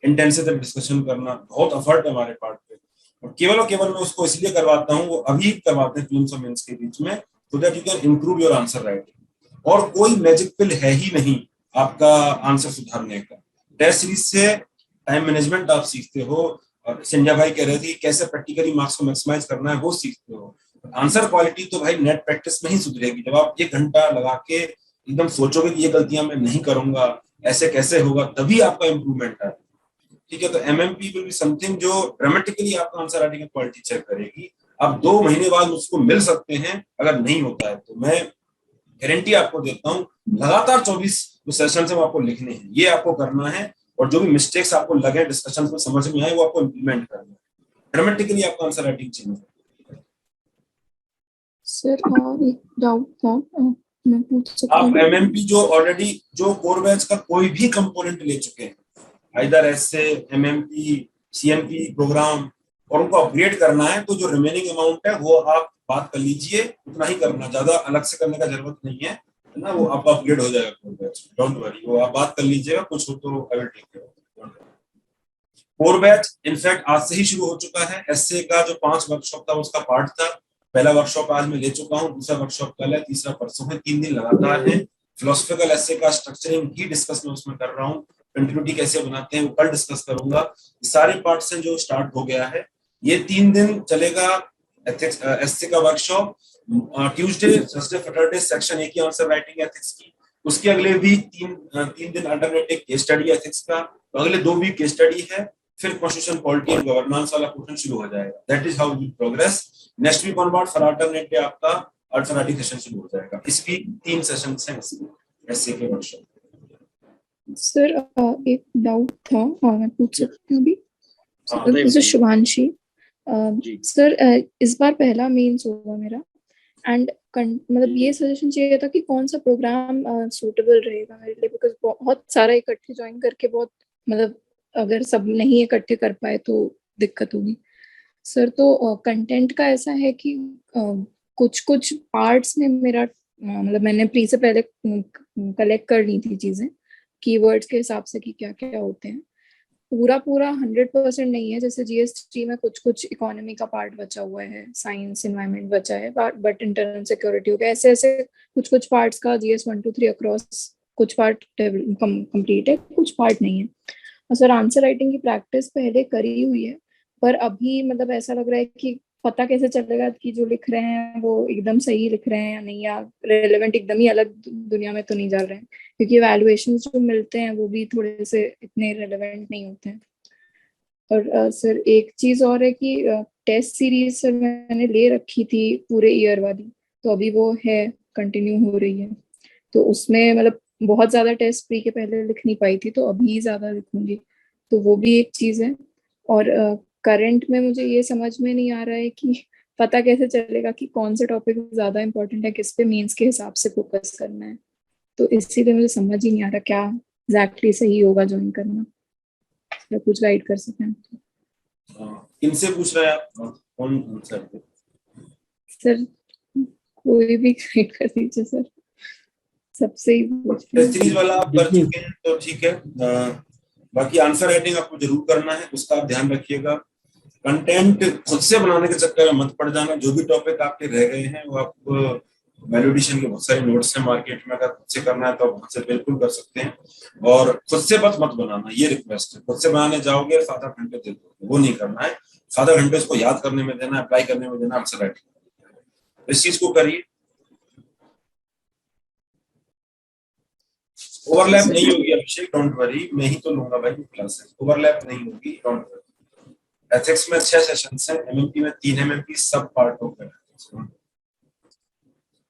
इंटेंसिव डिस्कशन करना, बहुत एफर्ट है हमारे पार्ट पे। और केवल मैं उसको इसलिए करवाता हूँ, वो अभी करवाते हैं प्रीलिम्स और मेंस के बीच में, so that you can improve your answer writing. और कोई मैजिक पिल है ही नहीं आपका आंसर सुधारने का। टेस्ट सीरीज से टाइम मैनेजमेंट आप सीखते हो, और संजय भाई कह रहे थे कैसे प्रैक्टिकली मार्क्स को मैक्सिमाइज करना है वो सीखते हो। आंसर क्वालिटी तो भाई नेट प्रैक्टिस में ही सुधरेगी। जब आप 1 घंटा लगा के एकदम सोचोगे कि ये गलतियां मैं नहीं करूंगा, ऐसे कैसे होगा, तभी आपका इंप्रूवमेंट है। ठीक है, तो एमएमपी विल बी समथिंग जो ड्रामेटिकली आपका आंसर राइटिंग की क्वालिटी चेक करेगी। आप 2 महीने बाद उसको मिल सकते हैं, अगर नहीं होता है तो मैं गारंटी आपको देता हूँ, लगातार 24 सेशन से आपको लिखने हैं, ये आपको करना है, और जो भी मिस्टेक्स आपको लगे डिस्कशन में समझ में आए वो आपको इम्प्लीमेंट करना है। ग्रामेटिकली आपका आंसर राइटिंग चाहिए। सर एक डाउट था, मैं पूछ सकता आप हूँ? एमएमपी जो ऑलरेडी जो कोर बैच का कोई भी कंपोनेंट ले चुके हैं, either SA, MMP, CMP program, और उनको अपग्रेड करना है, तो जो रिमेनिंग अमाउंट है वो आप बात कर लीजिए, उतना ही करना, ज्यादा अलग से करने का जरूरत नहीं है ना, वो आपका अपग्रेड हो जाएगा कोर बैच, डोंट वरी, वो आप बात कर लीजिएगा, कुछ हो तो I will take care. Core batch in fact आज से ही शुरू हो चुका है। एसए का जो 5 वर्कशॉप था उसका पार्ट था, पहला वर्कशॉप आज मैं ले चुका हूँ, दूसरा वर्कशॉप कल है, तीसरा परसों है, 3 दिन लगातार है। फिलोसफिकल एसए का स्ट्रक्चरिंग की डिस्कस मैं उसमें कर रहा हूँ, कंटिन्यूटी कैसे बनाते हैं वो कल डिस्कस करूंगा। सारे पार्ट्स हैं जो स्टार्ट हो गया है, ये 3 दिन चलेगा एथिक्स एसए का workshop. Tuesday, Thursday, Friday section एक ही आंसर राइटिंग एथिक्स की, उसके अगले भी 3 दिन अल्टरनेटिव केस स्टडी एथिक्स का, तो अगले 2 वीक केस स्टडी है, फिर कॉन्स्टिट्यूशन, पॉलिटी एंड गवर्नेंस वाला पोर्शन शुरू हो जाएगा। That is how we progress. Next week onward for alternate day आपका अल्टरनेटिव सेशन शुरू हो जाएगा। इस वीक 3 सेशंस हैं एसए के वर्कशॉप। सर एक डाउट था, मैं पूछ सकती हूँ अभी? हाँ, दिस इज शुभांशी। सर इस बार पहला मेंस होगा मेरा, एंड मतलब ये सजेशन चाहिए था कि कौन सा प्रोग्राम सूटेबल रहेगा मेरे लिए, बिकॉज बहुत सारा इकट्ठे ज्वाइन करके बहुत, मतलब अगर सब नहीं इकट्ठे कर पाए तो दिक्कत होगी सर। तो कंटेंट का ऐसा है कि कुछ कुछ पार्ट्स में मेरा मतलब मैंने प्री से पहले कलेक्ट कर ली थी चीजें कीवर्ड्स के हिसाब से कि क्या क्या होते हैं। पूरा 100% नहीं है, जैसे जीएस3 में कुछ कुछ इकोनॉमी का पार्ट बचा हुआ है, साइंस एनवायरनमेंट बचा है, बट इंटरनल सिक्योरिटी हो गया, ऐसे ऐसे कुछ कुछ पार्ट्स का जीएस 1 2 3 अक्रॉस कुछ पार्ट कंप्लीट है, कुछ पार्ट नहीं है। और सर आंसर राइटिंग की प्रैक्टिस पहले करी हुई है, पर अभी मतलब ऐसा लग रहा है कि पता कैसे चलेगा कि जो लिख रहे हैं वो एकदम सही लिख रहे हैं या नहीं, या रेलेवेंट एकदम ही अलग दुनिया में तो नहीं जा रहे हैं, क्योंकि वैल्यूएशंस जो मिलते हैं वो भी थोड़े से इतने रेलेवेंट नहीं होते हैं। और सर एक चीज और है कि टेस्ट सीरीज सर मैंने ले रखी थी पूरे ईयर वाली, तो अभी वो है, कंटिन्यू हो रही है, तो उसमें मतलब बहुत ज्यादा टेस्ट प्री के पहले लिख नहीं पाई थी, तो अभी ज्यादा लिखूंगी, तो वो भी एक चीज है। और करंट में मुझे ये समझ में नहीं आ रहा है कि पता कैसे चलेगा कि कौन से टॉपिक ज्यादा इंपॉर्टेंट है, किस पे मेंस के हिसाब से फोकस करना है, तो इसीलिए मुझे समझ ही नहीं आ रहा क्या एग्जैक्टली सही होगा ज्वाइन करना, या कुछ गाइड कर सकें इनसे पूछ रहे हैं आप कौन सर? कोई भी गाइड कर दीजिए सर, सबसे ही पूछ टेस्ट सीरीज वाला आप कर चुके हैं तो ठीक है। बाकी आंसर राइटिंग आपको जरूर करना है, उसका आप ध्यान रखिएगा। कंटेंट खुद से बनाने के चक्कर में मत पड़ जाना, जो भी टॉपिक आपके रह गए हैं वो आप वैल्यू एडिशन के बहुत सारे नोट्स हैं मार्केट में, अगर खुद से करना है तो आप खुद से बिल्कुल कर सकते हैं, और खुद से बस मत बनाना, ये रिक्वेस्ट है। खुद से बनाने जाओगे 7-8 घंटे दे दोगे, वो नहीं करना है। 7-8 घंटे उसको याद करने में देना, अप्लाई करने में देना, आंसर राइटिंग, इस चीज को करिए। ओवरलैप नहीं होगी अभिषेक, डोंट वरी, मैं ही तो लूंगा भाई क्लासेस, ओवरलैप नहीं होगी, डोंट वरी। एथिक्स में 6 सेशंस हैं, एमएमपी में 3 एमएमपी सब पार्ट हो गए।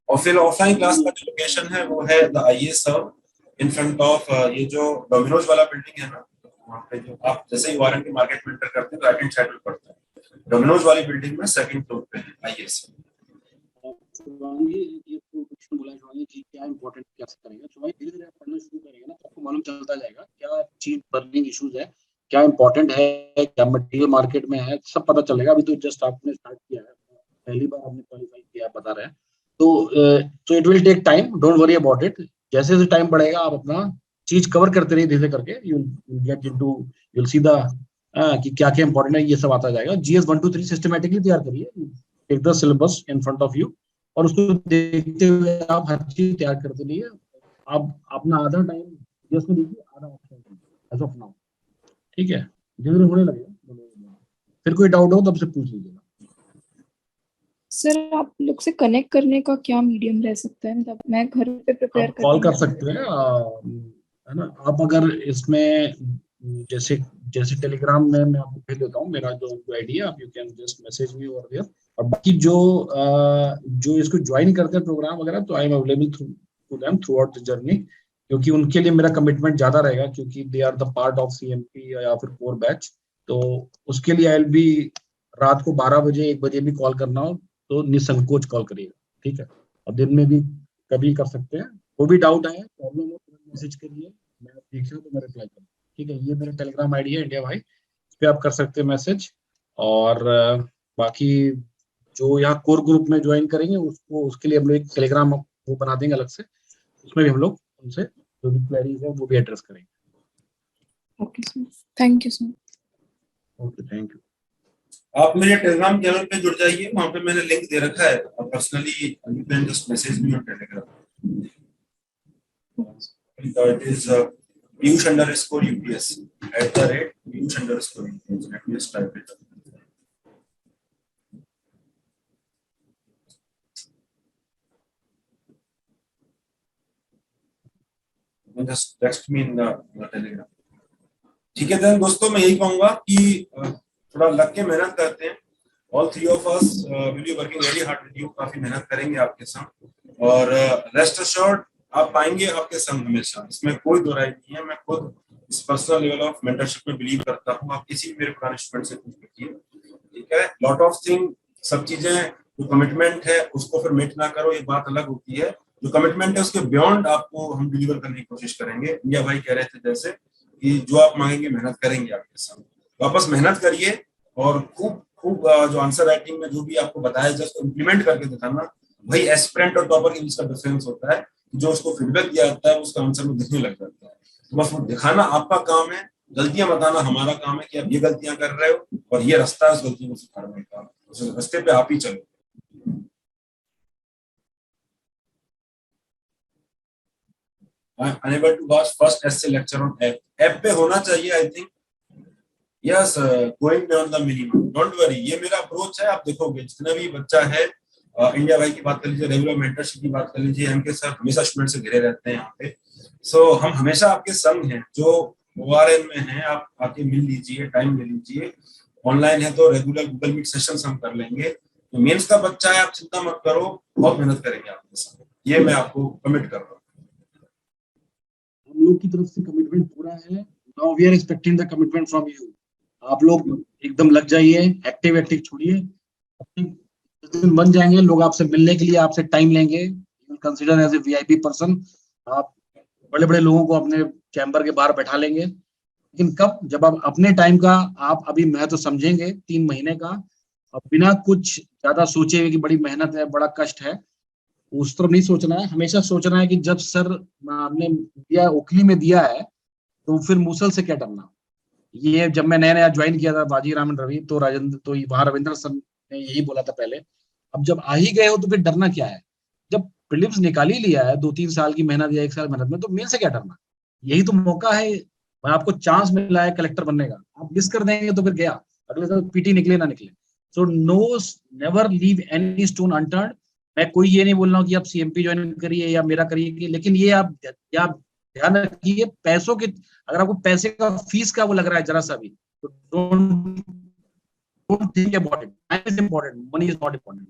और फिर ऑफलाइन क्लास का जो लोकेशन है वो है the IAS hub in front of ये जो डोमिनोज वाला बिल्डिंग है ना, वहाँ पे जो आप जैसे ही वारंटी मार्केट में एंटर करते हैं राइट हैंड साइड में पड़ता है, डोमिनोज वाली बिल्डिंग में 2nd फ्लोर पे है आईएएस। ये क्वेश्चन बोला शिवांगी जी, क्या इंपॉर्टेंट कैसे करेंगे? शिवांगी धीरे धीरे पढ़ना शुरू करेंगे ना तो आपको मालूम चलता जाएगा क्या चीज बर्निंग इश्यूज है, क्या इंपॉर्टेंट है, क्या मटेरियल मार्केट में है, सब पता चलेगा। अभी तो जस्ट आपने स्टार्ट किया है, पहली बार आपने क्वालिफाई किया, बता रहे हैं, तो it will take time, don't worry about it. जैसे जैसे टाइम बढ़ेगा आप अपना चीज कवर करते रहिए धीरे करके, you get into, you will see the कि क्या क्या इंपॉर्टेंट है, ये सब आता जाएगा। जीएस 1 2 3 सिस्टमैटिकली तैयार करिए, take the syllabus in front of you, और उसको देखते हुए आप हर चीज तैयार करते रहिए। आप अपना आधा टाइम जीएस में दीजिए, आधा ऑप्शन एज ऑफ नाउ, ठीक है? धीरे होने लगेगा, फिर कोई डाउट हो तब से पूछ लीजिएगा। सर आप लोग से कनेक्ट करने का क्या मीडियम रह सकता है? मतलब मैं घर पे प्रिपेयर कॉल कर सकते हैं, है ना? आप अगर इसमें जैसे टेलीग्राम में मैं आपको भेज देता हूँ मेरा जो आईडी है, आप you can just message me over there, और बाकी जो इसको ज्वाइन करते हैं प्रोग्राम वगैरह, तो I am available to them throughout the journey, क्योंकि उनके लिए मेरा कमिटमेंट ज्यादा रहेगा, क्योंकि they are the part of CMP या फिर कोर बैच। तो उसके लिए आई विल बी रात को 12 बजे 1 बजे भी कॉल करना हो तो निसंकोच कॉल करिएगा, ठीक है। और दिन में भी कभी कर सकते हैं, कोई भी डाउट आए, प्रॉब्लम हो तो मैसेज करिए, मैं देखा तो मैं रिप्लाई करूँ, ठीक है। ये मेरा टेलीग्राम आईडी है इंडिया भाई, इस पे आप कर सकते हैं मैसेज। और बाकी जो यहाँ कोर ग्रुप में ज्वाइन करेंगे उसके लिए हम लोग एक टेलीग्राम वो बना देंगे अलग से, उसमें भी हम लोग उनसे जो भी क्वेरीज है वो भी एड्रेस करेंगे। Okay sir, thank you sir. Okay, thank you. आप मेरे टेलीग्राम चैनल पे जुड़ जाइए, वहां पे मैंने लिंक दे रखा है, और personally you can just message me on Telegram. It is piyush_UPS @piyush_UPS. Let me just type it. Just text me in the Telegram. ठीक है देन दोस्तों, मैं यही कहूंगा कि थोड़ा लग के मेहनत करते हैं। All three of us will be working very hard with you, काफी मेहनत करेंगे आपके संग, और रेस्ट अश्योर्ड आप पाएंगे आपके संग हमेशा, इसमें कोई दो राय नहीं है। मैं खुद इस पर्सनल लेवल ऑफ मेंटरशिप में बिलीव करता हूँ। आप किसी भी मेरे पुराने स्टूडेंट से पूछ लीजिए, ठीक है। लॉट ऑफ थिंग, सब चीजें जो कमिटमेंट है उसको फिर मेट ना करो, ये बात अलग होती है। जो कमिटमेंट है उसके बियॉन्ड आपको हम डिलीवर करने की कोशिश करेंगे। इंडिया भाई कह रहे थे जैसे कि जो आप मांगेंगे मेहनत करेंगे आपके साथ, वापस मेहनत करिए, और खूब खूब जो आंसर राइटिंग में जो भी आपको बताया जाए उसको इम्प्लीमेंट करके दिखाना। वही एस्पिरेंट और टॉपर के बीच का डिफरेंस होता है, जो उसको फीडबैक दिया जाता है उसका आंसर में दिखने लग जाता है। तो बस वो दिखाना आपका काम है, गलतियां बताना हमारा काम है कि आप ये गलतियां कर रहे हो और ये रास्ता है उस गलतियों को सुधारने का, उस रास्ते पे आप ही चलो। unable to watch first essay lecture on app पे होना चाहिए I think. Yes, going beyond the minimum, don't worry, ये मेरा अप्रोच है। आप देखोगे जितना भी बच्चा है, इंडिया भाई की बात कर लीजिए, रेगुलर मेंटरशिप की बात कर लीजिए, एमके सर हमेशा स्टूडेंट से घिरे रहते हैं यहाँ पे। सो हम हमेशा आपके संग हैं, जो ORN में हैं आप आके मिल लीजिए, टाइम ले लीजिए। ऑनलाइन है तो रेगुलर गूगल मीट सेशंस हम कर लेंगे। तो मेंस का बच्चा है, आप चिंता मत करो, बहुत मेहनत करेंगे आपके साथ, ये मैं आपको कमिट कर रहा हूँ। हम लोग की तरफ से कमिटमेंट पूरा है। Now we are expecting the commitment from you. आप लोग एकदम लग जाइए, एक्टिव छोड़िए। जिस दिन बन जाएंगे लोग आपसे मिलने के लिए आपसे टाइम लेंगे, you will consider as a VIP person. आप बड़े बड़े लोगों को अपने चैम्बर के बाहर बैठा लेंगे, लेकिन कब? जब आप अपने टाइम का आप अभी महत्व समझेंगे, 3 महीने का, और बिना कुछ ज्यादा सोचे हुए कि बड़ी मेहनत है, बड़ा कष्ट है, उस तरफ नहीं सोचना है। हमेशा सोचना है कि जब सर आपने दिया, ओखली में दिया है, तो फिर मूसल से क्या डरना। ये जब मैं नया नया ज्वाइन किया था बाजी रामन रवि, तो राजेंद्र, तो वहां रविंद्र सर ने यही बोला था पहले। अब जब आ ही गए हो तो फिर डरना क्या है? जब प्रीलिम्स निकाल ही लिया है 2-3 साल की मेहनत या 1 साल मेहनत में, तो मेन से क्या डरना? यही तो मौका है, आपको चांस मिला है कलेक्टर बनने का। आप मिस कर देंगे तो फिर गया, अगले साल पीटी निकले ना निकले। So no, never leave any stone unturned. मैं कोई ये नहीं बोल रहा हूँ कि आप सीएमपी ज्वाइन करिए या मेरा करिए, लेकिन ये आप ध्यान रखिए, पैसों के, अगर आपको पैसे का फीस का वो लग रहा है जरा सा भी, तो don't think about it. Time is important, money is not important.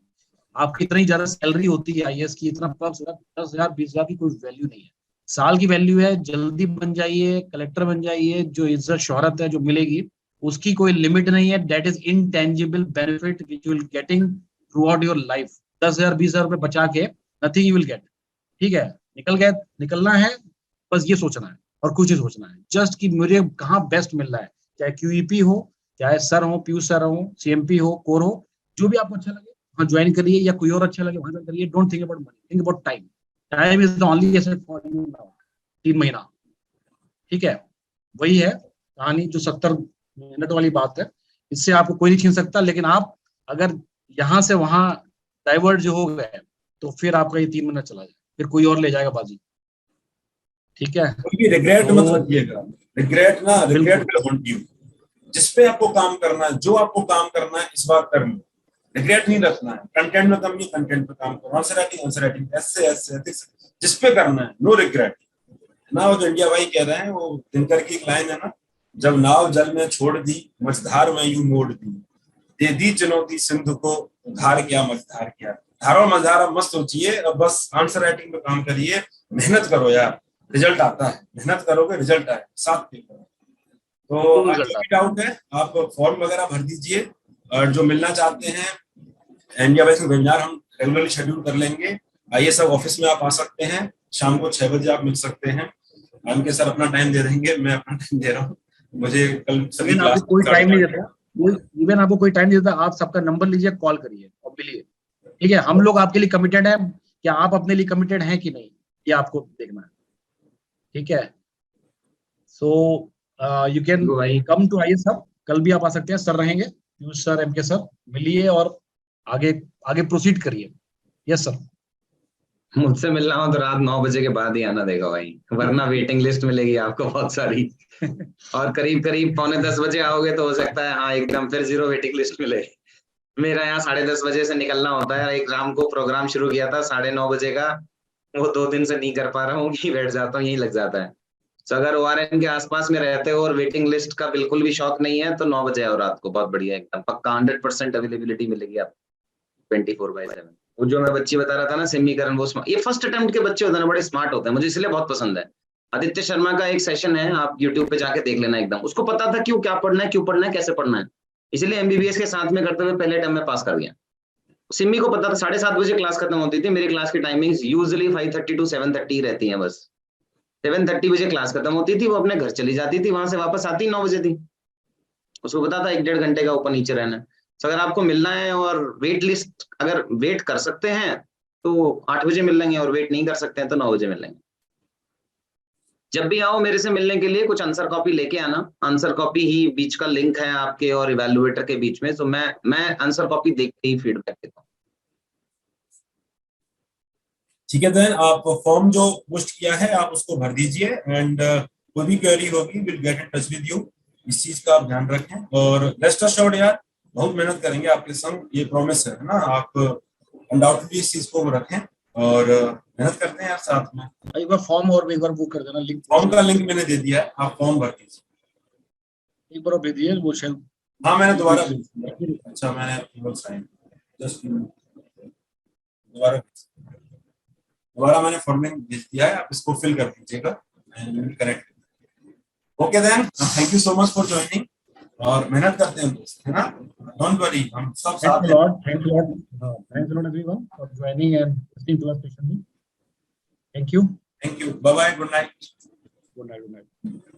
आपकी इतनी ज्यादा सैलरी होती है आईएएस की, इतना 10,000 20,000 की कोई वैल्यू नहीं है। साल की वैल्यू है, जल्दी बन जाइए, कलेक्टर बन जाइए। जो इज्जत शोहरत है जो मिलेगी, उसकी कोई लिमिट नहीं है। That is intangible benefit which you will getting through out your life. 10,000 20,000 रुपए बचा के नथिंग यू विल गेट, ठीक है। निकलना है, बस ये सोचना है और कुछ नहीं सोचना है। जस्ट कि मुझे कहाँ बेस्ट मिल रहा है, चाहे क्यूईपी हो, चाहे सर हो, पीयूष सर हो, सीएमपी हो, कोर हो, जो भी आपको अच्छा लगे वहाँ ज्वाइन करिए, या कोई और अच्छा लगे वहां करिए। Don't think about money, think about time. Time is the only asset for you now. 3 महीना, ठीक है। वही है कहानी, जो 70 मिनट वाली बात है, इससे आपको कोई नहीं छीन सकता। लेकिन आप अगर यहाँ से वहां डाइवर्ट जो हो गए, तो फिर आपका ये 3 महीना चला जाए, फिर कोई और ले जाएगा बाजी, ठीक है। कोई भी रिग्रेट मत रखिएगा। Regret will haunt you. जिस पे आपको काम करना है, जो आपको काम करना है, इस बार कर लो। रिग्रेट नहीं रखना है। कंटेंट में कमी, कंटेंट पे काम करो। आंसर राइटिंग, ऐसे एथिक्स, जिस पे करना है, नो रिग्रेट ना। वो जो इंडिया भाई कह रहे हैं, वो दिनकर की एक लाइन है ना, जब नाव जल में छोड़ दी, मझधार में यूं मोड़ दी, दे दी चुनौती सिंधु को, धार क्या मझधार क्या, धार और मझधार आप मस्त सोचिए, अब बस आंसर राइटिंग पे काम करिए, मेहनत करो यार, रिजल्ट आता है, मेहनत करोगे रिजल्ट आए, साथ पे करो। तो जरूर जो result भी डाउट है आप फॉर्म वगैरह भर दीजिए, और जो मिलना चाहते हैं इंडिया वाइज वेबिनार हम रेगुलरली शेड्यूल कर लेंगे। आइए सब ऑफिस में आप आ सकते हैं, शाम को 6 बजे आप मिल सकते हैं। के सर अपना टाइम दे देंगे, मैं अपना टाइम दे रहा हूँ, मुझे कल सभी इवन क्लास आपको कोई टाइम नहीं देता, इवन आपको कोई टाइम नहीं देता, आप सबका नंबर लीजिए, कॉल करिए और मिलिए। ठीक है, हम लोग आपके लिए कमिटेड है, क्या आप अपने लिए कमिटेड हैं कि नहीं, ये आपको देखना है। ठीक है, सो यू कैन भाई कम टू आइए सब, कल भी आप आ सकते हैं, सर रहेंगे, पीयूष सर, एमके सर, मिलिए और आगे आगे प्रोसीड करिए। Yes sir. मुझसे मिलना हो तो रात 9 बजे के बाद ही आना देगा भाई, वरना वेटिंग लिस्ट मिलेगी आपको बहुत सारी। और करीब करीब 9:45 बजे आओगे तो हो सकता है हाँ एकदम फिर 0 वेटिंग लिस्ट मिले। मेरा यहाँ 10:30 बजे से निकलना होता है, एक राम को प्रोग्राम शुरू किया था 9:30 बजे का, वो 2 दिन से नहीं कर पा रहा हूँ कि बैठ जाता हूँ, यही लग जाता है। तो अगर ORN के आसपास में रहते हो और वेटिंग लिस्ट का बिल्कुल भी शौक नहीं है तो 9 बजे आओ रात को, बहुत बढ़िया, एकदम पक्का 100% अवेलेबिलिटी मिलेगी आपको 24/7। वो जो मैं बच्ची बता रहा था ना सिमीकरण, वो ये फर्स्ट अटेम्प्ट के बच्चे होते हैं ना, बड़े स्मार्ट होते हैं, मुझे इसलिए बहुत पसंद है। आदित्य शर्मा का एक सेशन है, आप यूट्यूब पे जाके देख लेना, एकदम उसको पता था क्यों क्या पढ़ना है, क्यों पढ़ना है, कैसे पढ़ना है, इसलिए MBBS के साथ में करते हुए पहले टर्म में पास कर गया। सिमी को पता था 7:30 बजे क्लास खत्म होती थी, मेरी क्लास की टाइमिंग्स यूजुअली 5:30 to 7:30 रहती हैं, बस 7:30 बजे क्लास खत्म होती थी, वो अपने घर चली जाती थी, वहां से वापस आती 9 बजे थी। उसको पता था 1-1.5 घंटे का ऊपर नीचे रहना है। तो अगर आपको मिलना है और वेट लिस्ट अगर वेट कर सकते हैं तो 8 बजे मिल लेंगे, और वेट नहीं कर सकते हैं तो 9 बजे मिल लेंगे। जब भी आओ मेरे से मिलने के लिए कुछ आंसर कॉपी लेके आना, आंसर कॉपी ही बीच का लिंक है आपके और इवैल्यूएटर के बीच में, तो मैं आंसर कॉपी देख के ही फीडबैक देता हूँ। ठीक है, देन आप फॉर्म जो पोस्ट किया है आप उसको भर दीजिए, एंड कोई भी क्वेरी होगी will get in touch with you. इस चीज का आप ध्यान रखें, और रेस्ट अश्योर्ड यार बहुत मेहनत करेंगे आपके संग, ये प्रॉमिस है ना, आप अनडाउटेडली इस चीज को रखें और मेहनत करते हैं यार साथ में। एक बार फॉर्म और एक बार वो कर देना, लिंक फॉर्म का लिंक मैंने दे दिया है, आप फॉर्म भर दीजिए। एक बार भेज दिए वो शायद। हाँ मैंने दोबारा, अच्छा मैंने साइन जस्ट दोबारा मैंने फॉर्म लिंक भेज दिया है, आप इसको फिल कर दीजिएगा and will connect. Okay then, thank you so much for joining, और मेहनत करते हैं दोस्त, है ना, डोंट वरी, हम सब साथ हैं। Thanks a lot everyone for joining and listening to us patiently. Thank you. Thank you, bye bye, good night. Good night.